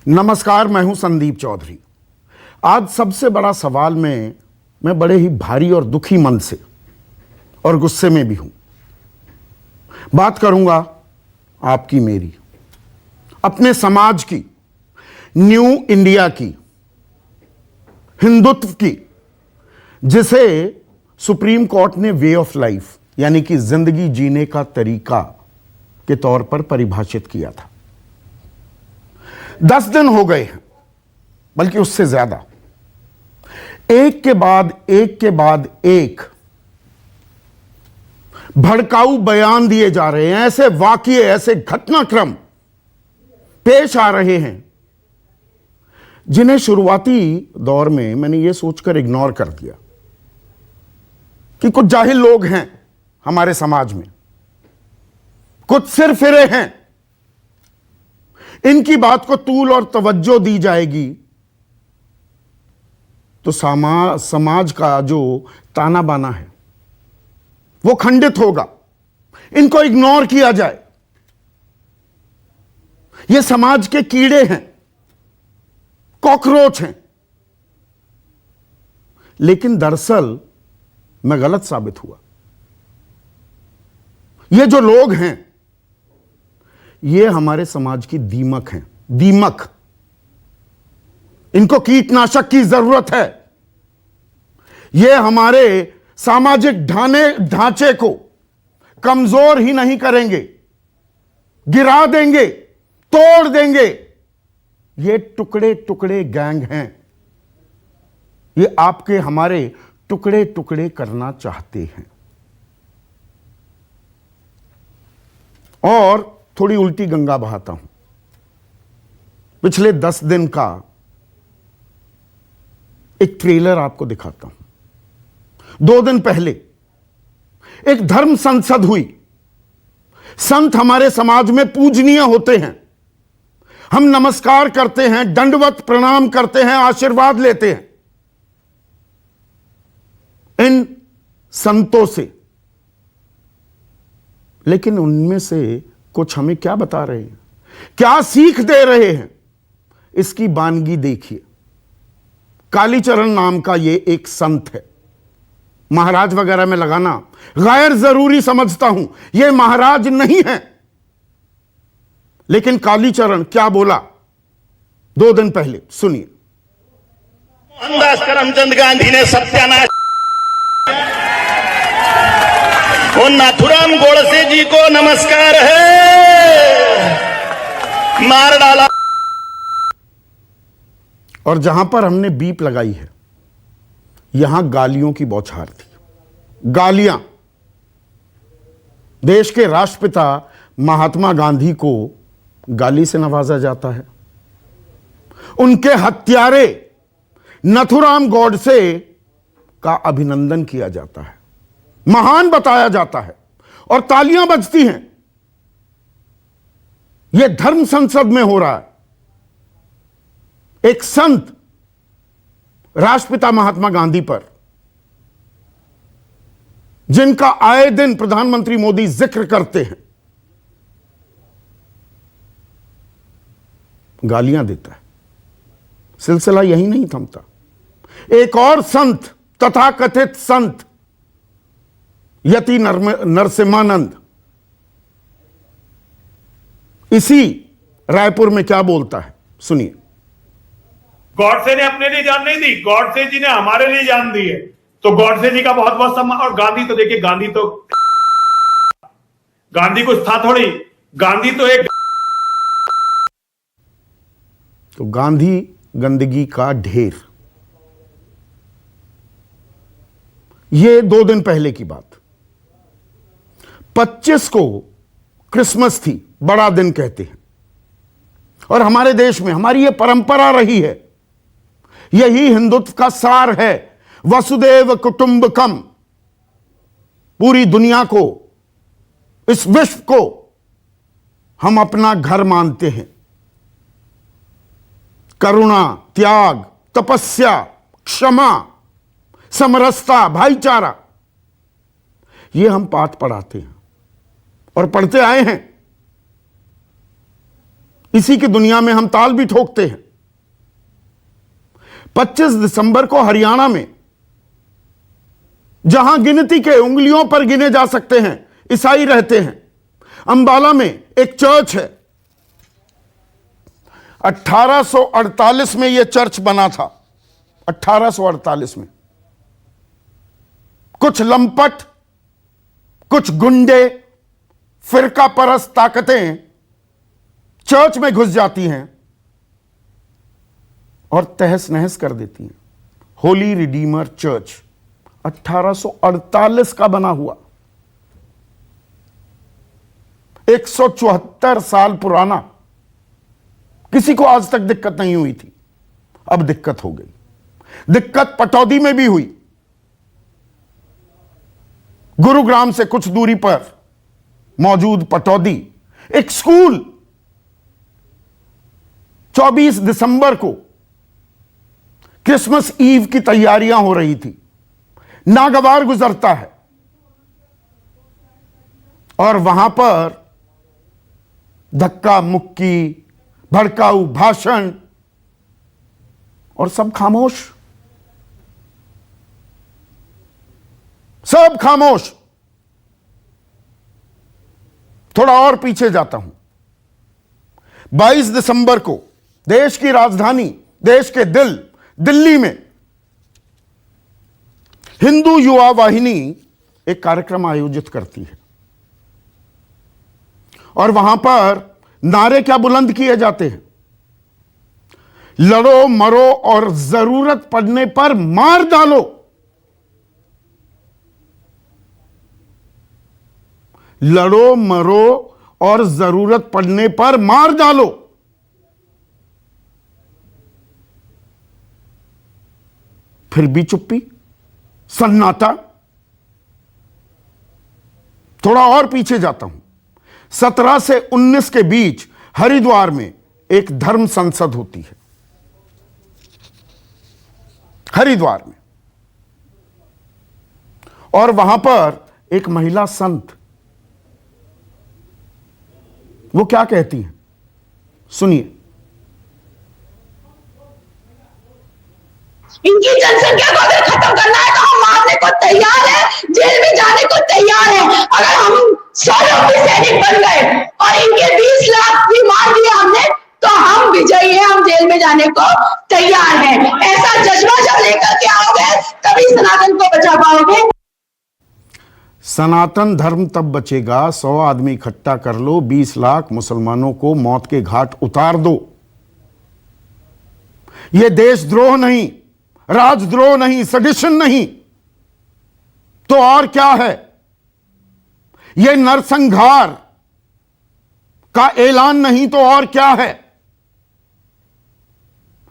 नमस्कार, मैं हूं संदीप चौधरी। आज सबसे बड़ा सवाल मैं बड़े ही भारी और दुखी मन से और गुस्से में भी हूं। बात करूंगा आपकी, मेरी, अपने समाज की, न्यू इंडिया की, हिंदुत्व की, जिसे सुप्रीम कोर्ट ने वे ऑफ लाइफ यानी कि जिंदगी जीने का तरीका के तौर पर परिभाषित किया था। 10 दिन हो गए हैं, बल्कि उससे ज्यादा। एक के बाद एक भड़काऊ बयान दिए जा रहे हैं। ऐसे वाकये, ऐसे घटनाक्रम पेश आ रहे हैं जिन्हें शुरुआती दौर में मैंने यह सोचकर इग्नोर कर दिया कि कुछ जाहिल लोग हैं हमारे समाज में, कुछ सिर फिरे हैं, इनकी बात को तूल और तवज्जो दी जाएगी तो समाज का जो ताना बाना है वो खंडित होगा। इनको इग्नोर किया जाए। ये समाज के कीड़े हैं, कॉकरोच हैं। लेकिन दरअसल मैं गलत साबित हुआ। ये जो लोग हैं ये हमारे समाज की दीमक हैं, दीमक। इनको कीटनाशक की जरूरत है। ये हमारे सामाजिक ढांचे को कमजोर ही नहीं करेंगे, गिरा देंगे, तोड़ देंगे। ये टुकड़े टुकड़े गैंग हैं। ये आपके हमारे टुकड़े टुकड़े करना चाहते हैं। और थोड़ी उल्टी गंगा बहाता हूं। पिछले 10 दिन का एक ट्रेलर आपको दिखाता हूं। 2 दिन पहले एक धर्म संसद हुई। संत हमारे समाज में पूजनीय होते हैं। हम नमस्कार करते हैं, दंडवत प्रणाम करते हैं, आशीर्वाद लेते हैं इन संतों से। लेकिन उनमें से कुछ हमें क्या बता रहे हैं, क्या सीख दे रहे हैं, इसकी बानगी देखिए। कालीचरण नाम का ये एक संत है। महाराज वगैरह में लगाना गैर जरूरी समझता हूं। ये महाराज नहीं है। लेकिन कालीचरण क्या बोला 2 दिन पहले, सुनिए। मोहनदास करमचंद गांधी ने सत्यानाश और नाथुराम गोडसे जी को नमस्कार है, मार डाला। और जहां पर हमने बीप लगाई है यहां गालियों की बौछार थी। गालियां। देश के राष्ट्रपिता महात्मा गांधी को गाली से नवाजा जाता है। उनके हत्यारे नथुराम गोडसे का अभिनंदन किया जाता है, महान बताया जाता है और तालियां बजती हैं। यह धर्म संसद में हो रहा है। एक संत राष्ट्रपिता महात्मा गांधी पर, जिनका आए दिन प्रधानमंत्री मोदी जिक्र करते हैं, गालियां देता है। सिलसिला यही नहीं थमता। एक और संत, तथाकथित संत यति नरसिम्हानंद, इसी रायपुर में क्या बोलता है, सुनिए। गॉडसे ने अपने लिए जान नहीं दी, गॉडसे जी ने हमारे लिए जान दी है। तो गॉडसे जी का बहुत बहुत सम्मान। और गांधी तो देखिए, गांधी कुछ था थोड़ी। गांधी तो एक, तो गांधी गंदगी का ढेर। ये 2 दिन पहले की बात। 25 को क्रिसमस थी, बड़ा दिन कहते हैं। और हमारे देश में हमारी यह परंपरा रही है। यही हिंदुत्व का सार है, वसुदेव कुटुंबकम। पूरी दुनिया को, इस विश्व को हम अपना घर मानते हैं। करुणा, त्याग, तपस्या, क्षमा, समरसता, भाईचारा, ये हम पाठ पढ़ाते हैं और पढ़ते आए हैं। इसी की दुनिया में हम ताल भी ठोकते हैं। 25 दिसंबर को हरियाणा में, जहां गिनती के उंगलियों पर गिने जा सकते हैं ईसाई रहते हैं, अंबाला में एक चर्च है। 1848 में यह चर्च बना था। 1848 में कुछ लंपट, कुछ गुंडे, फिरका परस्त ताकतें चर्च में घुस जाती हैं और तहस नहस कर देती हैं। होली रिडीमर चर्च 1848 का बना हुआ, 174 साल पुराना। किसी को आज तक दिक्कत नहीं हुई थी, अब दिक्कत हो गई। दिक्कत पटौदी में भी हुई। गुरुग्राम से कुछ दूरी पर मौजूद पटौदी, एक स्कूल 24 दिसंबर को क्रिसमस ईव की तैयारियां हो रही थी। नागवार गुजरता है और वहां पर धक्का मुक्की, भड़काऊ भाषण, और सब खामोश, सब खामोश। थोड़ा और पीछे जाता हूं। 22 दिसंबर को देश की राजधानी, देश के दिल, दिल्ली में हिंदू युवा वाहिनी एक कार्यक्रम आयोजित करती है और वहां पर नारे क्या बुलंद किए जाते हैं? लड़ो मरो और जरूरत पड़ने पर मार डालो। लड़ो मरो और जरूरत पड़ने पर मार डालो। फिर भी चुप्पी, सन्नाटा। थोड़ा और पीछे जाता हूं। 17 से 19 के बीच हरिद्वार में एक धर्म संसद होती है। हरिद्वार में, और वहां पर एक महिला संत, वो क्या कहती हैं, सुनिए। इनकी जनसंख्या को अगर खत्म करना है तो हम मारने को तैयार है, जेल में जाने को तैयार है। अगर हम 100 लोग भी सैनिक बन गए और इनके 20 लाख भी मार दिए हमने, तो हम विजयी हैं, हम जेल में जाने को तैयार हैं। ऐसा जज्बा जब लेकर के आओगे तभी सनातन को बचा पाओगे। सनातन धर्म तब बचेगा, 100 आदमी इकट्ठा कर लो, 20 लाख मुसलमानों को मौत के घाट उतार दो। यह देशद्रोह नहीं, राजद्रोह नहीं, सेडिशन नहीं, तो और क्या है? यह नरसंहार का ऐलान नहीं तो और क्या है?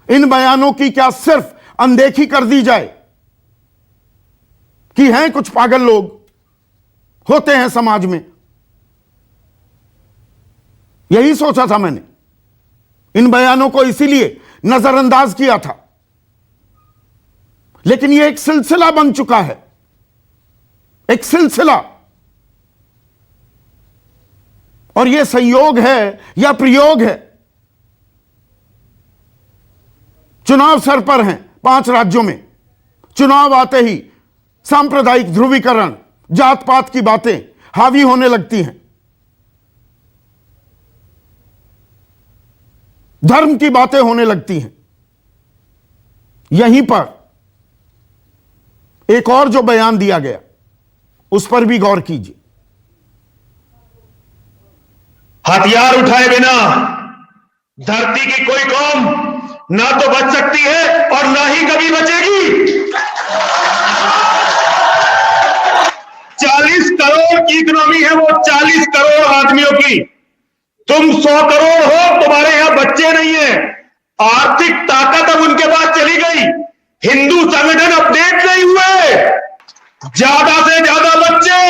इन बयानों की क्या सिर्फ अनदेखी कर दी जाए कि हैं कुछ पागल लोग होते हैं समाज में? यही सोचा था मैंने। इन बयानों को इसीलिए नजरअंदाज किया था, लेकिन यह एक सिलसिला बन चुका है, एक सिलसिला। और यह संयोग है या प्रयोग है? चुनाव सर पर हैं 5 राज्यों में। चुनाव आते ही सांप्रदायिक ध्रुवीकरण, जात पात की बातें हावी होने लगती हैं, धर्म की बातें होने लगती हैं। यहीं पर एक और जो बयान दिया गया, उस पर भी गौर कीजिए। हथियार उठाए बिना धरती की कोई कौम ना तो बच सकती है और ना ही कभी बचेगी। 40 करोड़ की इकोनॉमी है वो, 40 करोड़ आदमियों की। तुम 100 करोड़ हो, तुम्हारे यहां बच्चे नहीं है, आर्थिक ताकत अब उनके पास चली गई, हिंदू संगठन अपडेट नहीं हुए, ज्यादा से ज्यादा बच्चे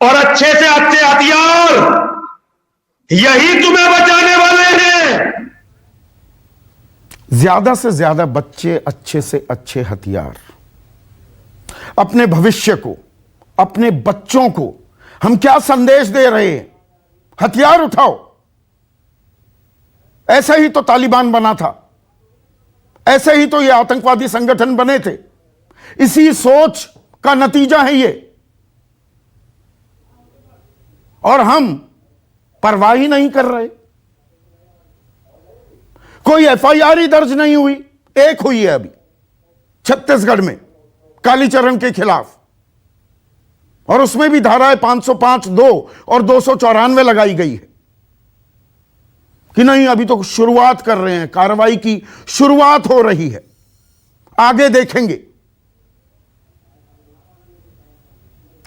और अच्छे से अच्छे हथियार, यही तुम्हें बचाने वाले हैं। ज्यादा से ज्यादा बच्चे, अच्छे से अच्छे हथियार। अपने भविष्य को, अपने बच्चों को हम क्या संदेश दे रहे हैं? हथियार उठाओ, ऐसे ही तो तालिबान बना था, ऐसे ही तो ये आतंकवादी संगठन बने थे। इसी सोच का नतीजा है ये, और हम परवाह ही नहीं कर रहे। कोई एफआईआर ही दर्ज नहीं हुई, एक हुई है अभी छत्तीसगढ़ में कालीचरण के खिलाफ, और उसमें भी धाराएं 505(2) और 294 लगाई गई है कि नहीं, अभी तो शुरुआत कर रहे हैं, कार्रवाई की शुरुआत हो रही है, आगे देखेंगे।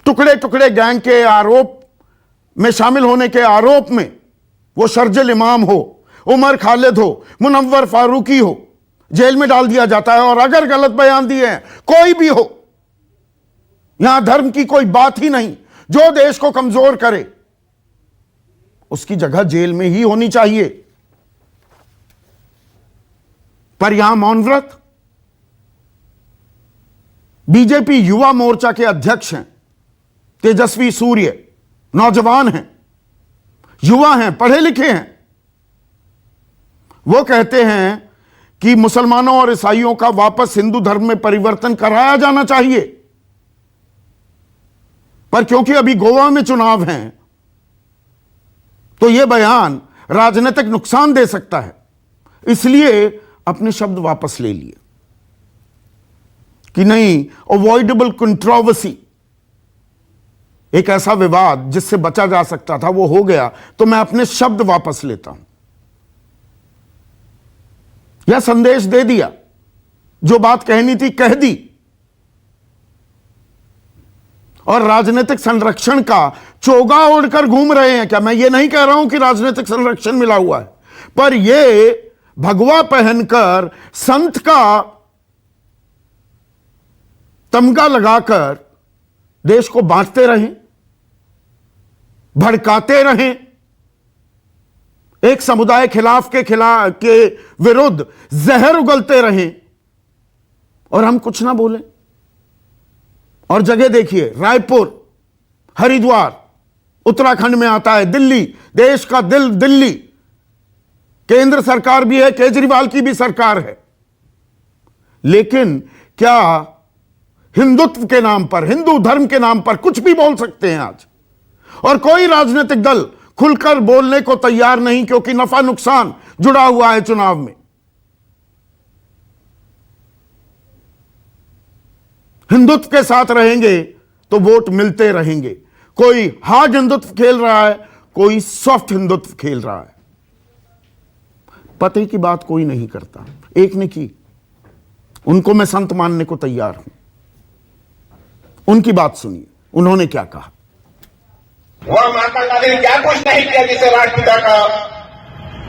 टुकड़े टुकड़े गैंग के आरोप में शामिल होने के आरोप में वो शर्जिल इमाम हो, उमर खालिद हो, मुनव्वर फारूकी हो, जेल में डाल दिया जाता है। और अगर गलत बयान दिए हैं, कोई भी हो, यहां धर्म की कोई बात ही नहीं, जो देश को कमजोर करे उसकी जगह जेल में ही होनी चाहिए। पर यहां मौन व्रत। बीजेपी युवा मोर्चा के अध्यक्ष हैं तेजस्वी सूर्य, नौजवान हैं, युवा हैं, पढ़े लिखे हैं। वो कहते हैं कि मुसलमानों और ईसाइयों का वापस हिंदू धर्म में परिवर्तन कराया जाना चाहिए, पर क्योंकि अभी गोवा में चुनाव हैं तो यह बयान राजनीतिक नुकसान दे सकता है, इसलिए अपने शब्द वापस ले लिए कि नहीं, अवॉइडेबल कंट्रोवर्सी, एक ऐसा विवाद जिससे बचा जा सकता था वो हो गया, तो मैं अपने शब्द वापस लेता हूं। यह संदेश दे दिया, जो बात कहनी थी कह दी, और राजनीतिक संरक्षण का चोगा ओढ़कर घूम रहे हैं क्या? मैं ये नहीं कह रहा हूं कि राजनीतिक संरक्षण मिला हुआ है, पर यह भगवा पहनकर संत का तमगा लगाकर देश को बांटते रहें, भड़काते रहें, एक समुदाय के विरुद्ध जहर उगलते रहें, और हम कुछ ना बोलें। और जगह देखिए, रायपुर, हरिद्वार उत्तराखंड में आता है, दिल्ली, देश का दिल दिल्ली, केंद्र सरकार भी है, केजरीवाल की भी सरकार है, लेकिन क्या हिंदुत्व के नाम पर, हिंदू धर्म के नाम पर कुछ भी बोल सकते हैं आज? और कोई राजनीतिक दल खुलकर बोलने को तैयार नहीं, क्योंकि नफा नुकसान जुड़ा हुआ है चुनाव में। हिंदुत्व के साथ रहेंगे तो वोट मिलते रहेंगे। कोई हार्ड हिंदुत्व खेल रहा है, कोई सॉफ्ट हिंदुत्व खेल रहा है। पते की बात कोई नहीं करता। एक ने की, उनको मैं संत मानने को तैयार हूं, उनकी बात सुनिए, उन्होंने क्या कहा। वह महात्मा गांधी ने क्या कुछ नहीं किया जिसे राष्ट्रपिता का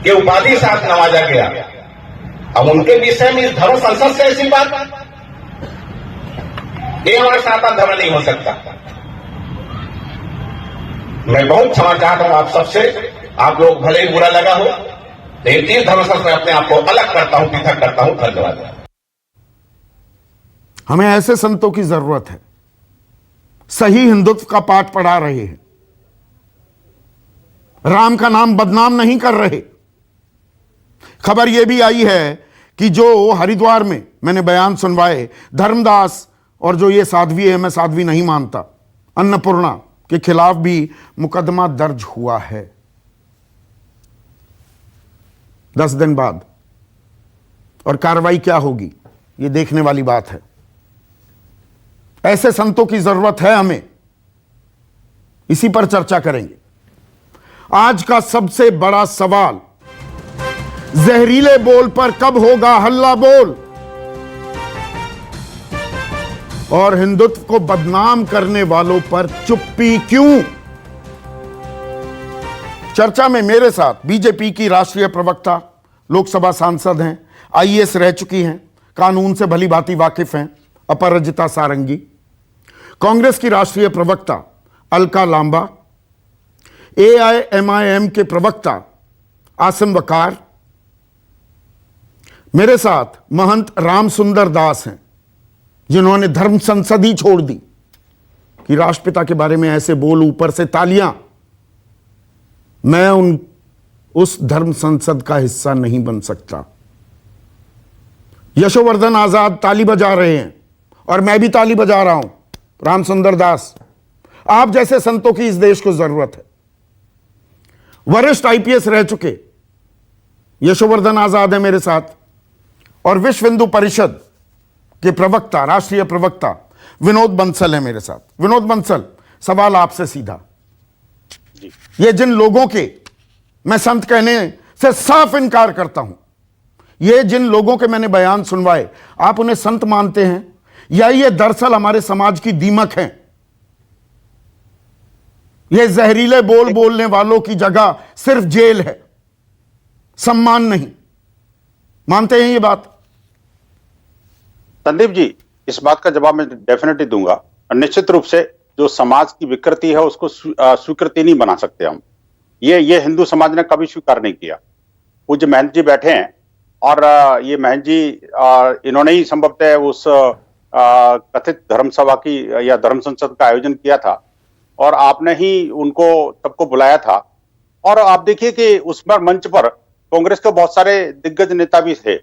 ये उपाधि साथ नवाजा गया। अब उनके विषय में इस धर्म संसद से ऐसी बात, ये हमारा सनातन धर्म नहीं हो सकता। मैं बहुत क्षमा चाहता हूं आप सबसे, आप लोग भले ही बुरा लगा हो, लेकिन तीन धर्म संसद में अपने आप को अलग करता हूं, पृथक करता हूं। धन्यवाद। हमें ऐसे संतों की जरूरत है, सही हिंदुत्व का पाठ पढ़ा रहे हैं, राम का नाम बदनाम नहीं कर रहे। खबर यह भी आई है कि जो हरिद्वार में मैंने बयान सुनवाए, धर्मदास और जो ये साध्वी है, मैं साध्वी नहीं मानता, अन्नपूर्णा के खिलाफ भी मुकदमा दर्ज हुआ है 10 दिन बाद। और कार्रवाई क्या होगी ये देखने वाली बात है। ऐसे संतों की जरूरत है हमें, इसी पर चर्चा करेंगे। आज का सबसे बड़ा सवाल, जहरीले बोल पर कब होगा हल्ला बोल, और हिंदुत्व को बदनाम करने वालों पर चुप्पी क्यों? चर्चा में मेरे साथ बीजेपी की राष्ट्रीय प्रवक्ता, लोकसभा सांसद हैं, आईएएस रह चुकी हैं, कानून से भली भांति वाकिफ हैं, अपराजिता सारंगी। कांग्रेस की राष्ट्रीय प्रवक्ता अलका लांबा, एआईएमआईएम के प्रवक्ता आसिम वकार, मेरे साथ महंत राम सुंदर दास हैं, जिन्होंने धर्म संसद ही छोड़ दी कि राष्ट्रपिता के बारे में ऐसे बोल, ऊपर से तालियां। मैं उस धर्म संसद का हिस्सा नहीं बन सकता। यशोवर्धन आजाद ताली बजा रहे हैं और मैं भी ताली बजा रहा हूं। रामसुंदर दास, आप जैसे संतों की इस देश को जरूरत है। वरिष्ठ आईपीएस रह चुके यशोवर्धन आजाद है मेरे साथ, और विश्व हिंदू परिषद के प्रवक्ता, राष्ट्रीय प्रवक्ता विनोद बंसल है मेरे साथ। विनोद बंसल, सवाल आपसे सीधा, ये जिन लोगों के मैं संत कहने से साफ इनकार करता हूं, ये जिन लोगों के मैंने बयान सुनवाए, आप उन्हें संत मानते हैं या ये दरअसल हमारे समाज की दीमक हैं? ये जहरीले बोल बोलने वालों की जगह सिर्फ जेल है, सम्मान नहीं। मानते हैं ये बात? संदीप जी, इस बात का जवाब मैं डेफिनेटली दूंगा। और निश्चित रूप से जो समाज की विकृति है उसको स्वीकृति नहीं बना सकते हम। ये हिंदू समाज ने कभी स्वीकार नहीं किया। पूज्य महंत जी बैठे हैं और ये महंत जी इन्होंने ही संभवतः उस कथित धर्म सभा की या धर्म संसद का आयोजन किया था और आपने ही उनको सबको बुलाया था। और आप देखिए कि उस पर मंच पर कांग्रेस के बहुत सारे दिग्गज नेता भी थे,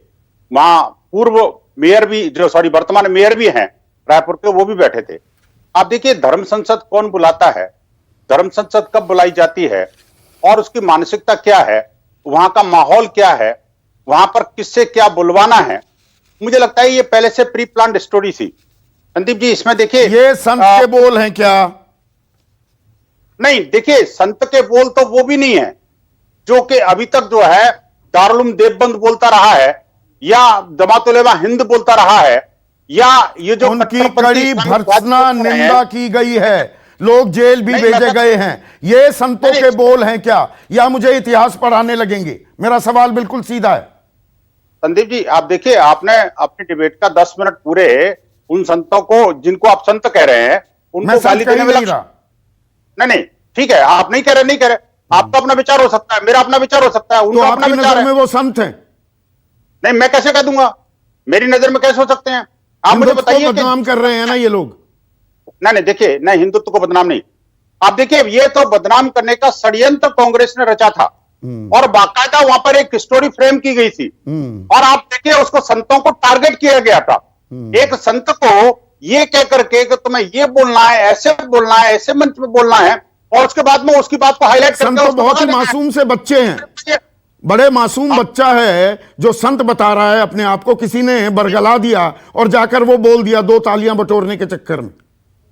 वहां पूर्व मेयर भी, जो वर्तमान मेयर भी हैं रायपुर के, वो भी बैठे थे। आप देखिए धर्म संसद कौन बुलाता है, धर्म संसद कब बुलाई जाती है और उसकी मानसिकता क्या है, वहां का माहौल क्या है, वहां पर किससे क्या बुलवाना है। मुझे लगता है ये पहले से प्री प्लान्ड स्टोरी थी। संदीप जी, इसमें देखिए ये संत के बोल हैं क्या? नहीं, देखिए संत के बोल तो वो भी नहीं है जो कि अभी तक जो है दारुल देवबंद बोलता रहा है या जमात-उल-उलमा हिंद बोलता रहा है, या ये जो उनकी कड़ी भर्त्सना निंदा की गई है, लोग जेल भी भेजे गए हैं। ये संतों के बोल हैं क्या, या मुझे इतिहास पढ़ाने लगेंगे? मेरा सवाल बिल्कुल सीधा है। संदीप जी, आप देखिए, आपने अपनी डिबेट का 10 मिनट पूरे उन संतों को, जिनको आप संत कह रहे हैं, उनको गाली देने में लगा। नहीं, ठीक है, आप नहीं कह रहे, आपका अपना विचार हो सकता है, मेरा अपना विचार हो सकता है, उनका अपना विचार है। में वो संत हैं? नहीं, मैं कैसे कह दूंगा, मेरी नजर में कैसे हो सकते हैं? आप मुझे बताइए। बदनाम कर रहे हैं ना ये लोग। नहीं, देखिए, नहीं, हिंदुत्व को बदनाम नहीं। आप देखिए, ये तो बदनाम करने का षड्यंत्र कांग्रेस ने रचा था और बाकायदा वहां पर एक स्टोरी फ्रेम की गई थी और आप देखिए उसको संतों को टारगेट किया गया था। एक संत को ये कह करके कि तुम्हें ये बोलना है, ऐसे बोलना है, ऐसे मंच में बोलना है, और उसके बाद में उसकी बात को हाईलाइट करके संत बहुत ही मासूम से बच्चे हैं, बड़े मासूम बच्चा है जो संत बता रहा है अपने आप को, किसी ने बरगला दिया और जाकर वो बोल दिया 2 तालियां बटोरने के चक्कर में।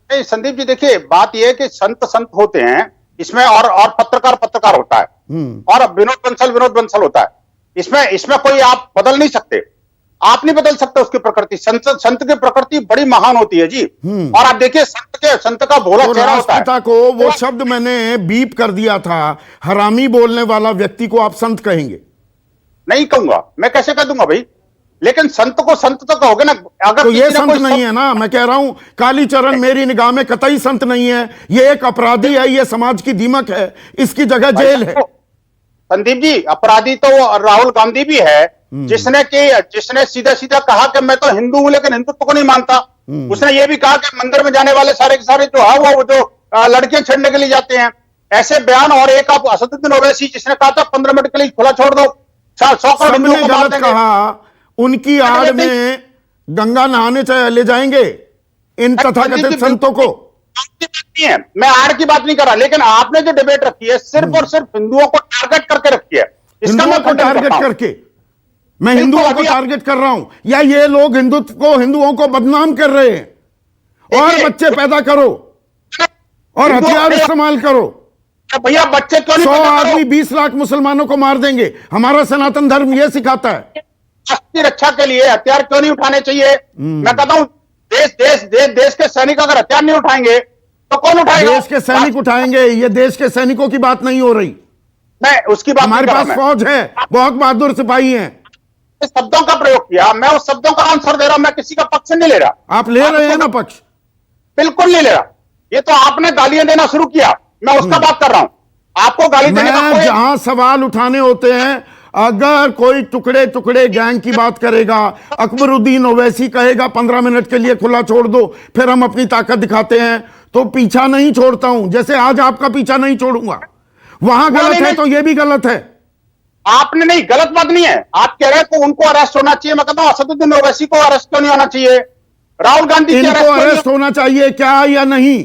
नहीं संदीप जी, देखिए बात यह है कि संत होते हैं इसमें, और पत्रकार होता है, और विनोद बंसल होता है। इसमें कोई आप बदल नहीं सकते, आप नहीं बदल सकते उसकी प्रकृति। संत की प्रकृति बड़ी महान होती है जी। और आप देखिए संत का भोला चेहरा होता है। को वो शब्द मैंने बीप कर दिया था, हरामी बोलने वाला व्यक्ति को आप संत कहेंगे? नहीं कहूंगा, मैं कैसे कह दूंगा भाई, लेकिन संत तो कहोगे ना। अगर तो ये संत नहीं है ना, मैं कह रहा हूं कालीचरण मेरी निगाह में कतई संत नहीं है, ये एक अपराधी है, ये समाज की दीमक है, इसकी जगह जेल है। संदीप जी, अपराधी तो राहुल गांधी भी है, जिसने सीधा कहा कि मैं तो हिंदू हूं लेकिन हिंदुत्व को नहीं मानता। उसने ये भी कहा कि मंदिर में जाने वाले सारे के सारे जो है वो जो लड़कियां छेड़ने के लिए जाते हैं, ऐसे बयान। और एक आप असदुद्दीन ओवैसी जिसने कहा था 15 मिनट के लिए खुला छोड़ दो, 100 करोड़ हिंदुओं को मार देंगे। कहा उनकी आड़ में गंगा नहाने ले जाएंगे इन तथाकथित संतों को। मैं आड़ की बात नहीं कर रहा, लेकिन आपने जो डिबेट रखी है सिर्फ और सिर्फ हिंदुओं को टारगेट करके रखी है। हिंदुओं को टारगेट करके मैं हिंदुओं को टारगेट कर रहा हूं, या ये लोग हिंदुओं को बदनाम कर रहे हैं? और बच्चे पैदा करो और हथियार इस्तेमाल करो। भैया बच्चे क्यों नहीं? 100 आदमी 20 लाख मुसलमानों को मार देंगे, हमारा सनातन धर्म यह सिखाता है। राष्ट्र की रक्षा के लिए हथियार क्यों नहीं उठाने चाहिए? मैं कहता हूं देश के सैनिक अगर हथियार नहीं उठाएंगे तो कौन उठाएगा? देश के सैनिक उठाएंगे। ये देश के सैनिकों की बात नहीं हो रही, मैं उसकी बात। हमारे पास फौज है, बहुत बहादुर सिपाही हैं। शब्दों का प्रयोग किया, मैं उस शब्दों का आंसर दे रहा हूं, मैं किसी का पक्ष नहीं ले रहा। आप ले रहे हैं ना पक्ष? बिल्कुल नहीं ले रहा। ये तो आपने गालियां देना शुरू किया, मैं उसका बात कर रहा हूं। आपको गाली देने का कोई... जहां सवाल उठाने होते हैं, अगर कोई टुकड़े टुकड़े गैंग की बात करेगा, अकबरुद्दीन ओवैसी कहेगा 15 मिनट के लिए खुला छोड़ दो, फिर हम अपनी ताकत दिखाते हैं, तो पीछा नहीं छोड़ता हूं। जैसे आज आपका पीछा नहीं छोड़ूंगा। वहां गलत है तो यह भी गलत है। आपने नहीं, गलत बात नहीं है। आप कह रहे हैं कि उनको अरेस्ट होना चाहिए, मैं कहता हूं असदुद्दीन ओवैसी को अरेस्ट क्यों नहीं होना चाहिए? राहुल गांधी इनको अरेस्ट होना चाहिए क्या या नहीं?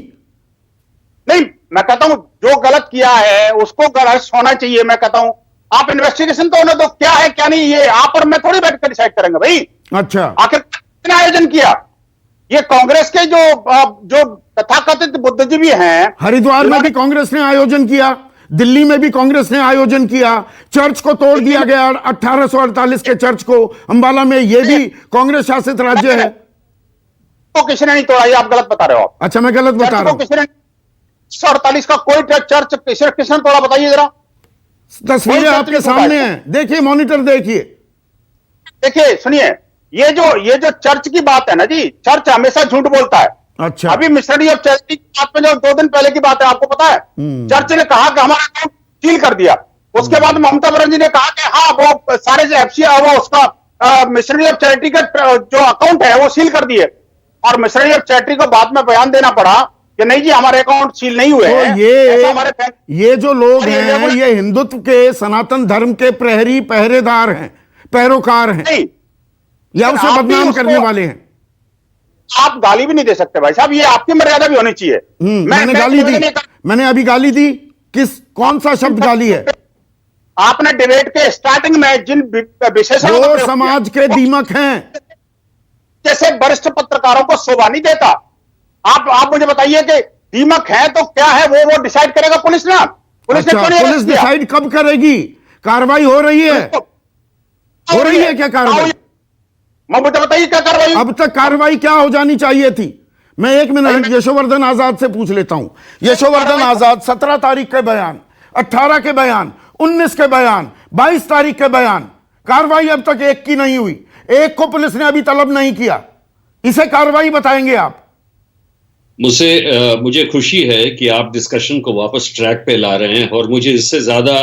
नहीं, मैं कहता हूं जो गलत किया है उसको अरेस्ट होना चाहिए। मैं कहता हूं आप इन्वेस्टिगेशन तो होने दो, क्या है क्या नहीं, ये आप और मैं थोड़ी बैठ कर डिसाइड करेंगे भाई। अच्छा, आखिर किसने आयोजन किया? ये कांग्रेस के जो तथाकथित बुद्धिजीवी हैं। हरिद्वार में भी कांग्रेस ने आयोजन किया, दिल्ली में भी कांग्रेस ने आयोजन किया, चर्च को तोड़ दिया गया 1848 के चर्च को, अंबाला में, ये भी कांग्रेस शासित राज्य है। तो किसने नहीं तोड़ा, ये आप गलत बता रहे हो। आप अच्छा, मैं गलत बता रहा हूं। 1848 का कोई चर्च किसने तोड़ा, बताइए जरा। तस्वीरें आपके सामने हैं, देखिए, मॉनिटर देखिए। देखिए, सुनिए, ये जो चर्च की बात है ना जी, चर्च हमेशा झूठ बोलता है। अच्छा, अभी मिशनरी ऑफ चैरिटी की बात में जो 2 दिन पहले की बात है, आपको पता है, चर्च ने कहा कि हमारा अकाउंट सील कर दिया। उसके बाद ममता बनर्जी ने कहा कि हाँ, वो सारे जो एफसीआई वो उसका मिशनरी ऑफ चैरिटी का जो अकाउंट है वो सील कर दिए। और मिशनरी ऑफ चैरिटी को बाद में बयान देना पड़ा कि नहीं जी, हमारे अकाउंट सील नहीं हुए हैं। ये जो लोग हैं, ये हिंदुत्व के, सनातन धर्म के प्रहरी, पहरेदार हैं, पैरोकार हैं, या उसे बदनाम करने वाले हैं। आप गाली भी नहीं दे सकते भाई साहब, ये आपकी मर्यादा भी होनी चाहिए। मैंने गाली दी, मैंने अभी गाली दी, कौन सा शब्द गाली है? आपने डिबेट के स्टार्टिंग में जिन विशेषणों वो समाज के दीमक हैं, जैसे वरिष्ठ पत्रकारों को शोभा नहीं देता। आप मुझे बताइए कि दीमक है तो क्या है, वो डिसाइड करेगा पुलिस ना। पुलिस अच्छा, ने पुलिस डिसाइड कब करेगी? कार्रवाई हो रही है, हो रही है क्या कार्रवाई? मुझे बताइए क्या कार्रवाई? अब तक कार्रवाई क्या हो जानी चाहिए थी? मैं 1 मिनट यशोवर्धन आजाद से पूछ लेता हूं। यशोवर्धन आजाद, 17 तारीख के बयान, 18 के बयान, 19 के बयान, 22 तारीख के बयान, कार्रवाई अब तक एक की नहीं हुई, एक को पुलिस ने अभी तलब नहीं किया, इसे कार्रवाई बताएंगे आप? मुझे खुशी है कि आप डिस्कशन को वापस ट्रैक पे ला रहे हैं, और मुझे इससे ज्यादा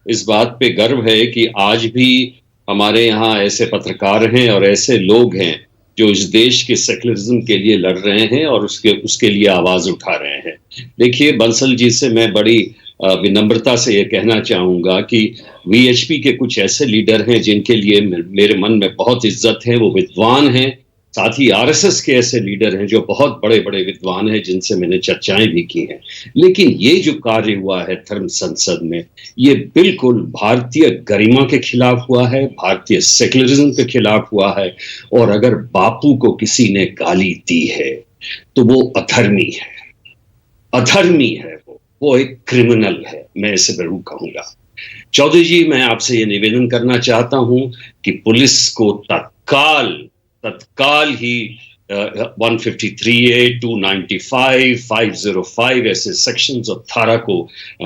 इस बात पे गर्व है कि आज भी हमारे यहाँ ऐसे पत्रकार हैं और ऐसे लोग हैं जो इस देश के सेक्युलरिज्म के लिए लड़ रहे हैं और उसके लिए आवाज उठा रहे हैं। देखिए, बंसल जी से मैं बड़ी विनम्रता से ये कहना चाहूंगा कि वीएचपी के कुछ ऐसे लीडर हैं जिनके लिए मेरे मन में बहुत इज्जत है, वो विद्वान हैं। साथ ही आरएसएस के ऐसे लीडर हैं जो बहुत बड़े बड़े विद्वान हैं, जिनसे मैंने चर्चाएं भी की हैं। लेकिन ये जो कार्य हुआ है धर्म संसद में, ये बिल्कुल भारतीय गरिमा के खिलाफ हुआ है, भारतीय सेक्युलरिज्म के खिलाफ हुआ है। और अगर बापू को किसी ने गाली दी है तो वो अधर्मी है, अधर्मी है, वो एक क्रिमिनल है, मैं इसे जरूर कहूंगा। चौधरी जी, मैं आपसे ये निवेदन करना चाहता हूं कि पुलिस को तत्काल ही 153A, 295, 505 ऐसे सेक्शंस और धारा को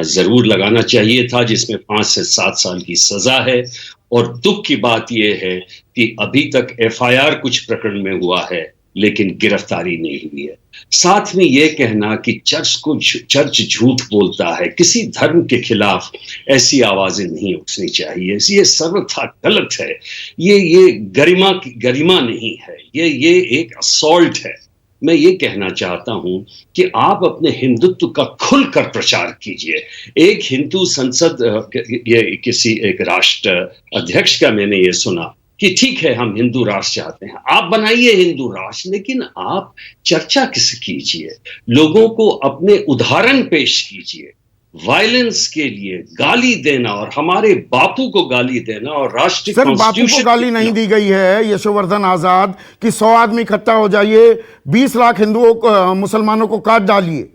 जरूर लगाना चाहिए था, जिसमें 5 से 7 साल की सजा है। और दुख की बात यह है कि अभी तक एफआईआर कुछ प्रकरण में हुआ है लेकिन गिरफ्तारी नहीं हुई है। साथ में यह कहना कि चर्च झूठ बोलता है, किसी धर्म के खिलाफ ऐसी आवाजें नहीं उठनी चाहिए, ये सर्वथा गलत है। ये गरिमा नहीं है, ये एक असॉल्ट है। मैं ये कहना चाहता हूं कि आप अपने हिंदुत्व का खुलकर प्रचार कीजिए। एक हिंदू संसद, ये किसी एक राष्ट्र अध्यक्ष का मैंने ये सुना कि ठीक है, हम हिंदू राष्ट्र चाहते हैं, आप बनाइए हिंदू राष्ट्र, लेकिन आप चर्चा किस कीजिए, लोगों को अपने उदाहरण पेश कीजिए। वायलेंस के लिए गाली देना और हमारे बापू को गाली देना और राष्ट्रीय सर, बापू को गाली नहीं दी गई है यशोवर्धन आजाद कि 100 आदमी इकट्ठा हो जाइए, 20 लाख हिंदुओं मुसलमानों को काट डालिए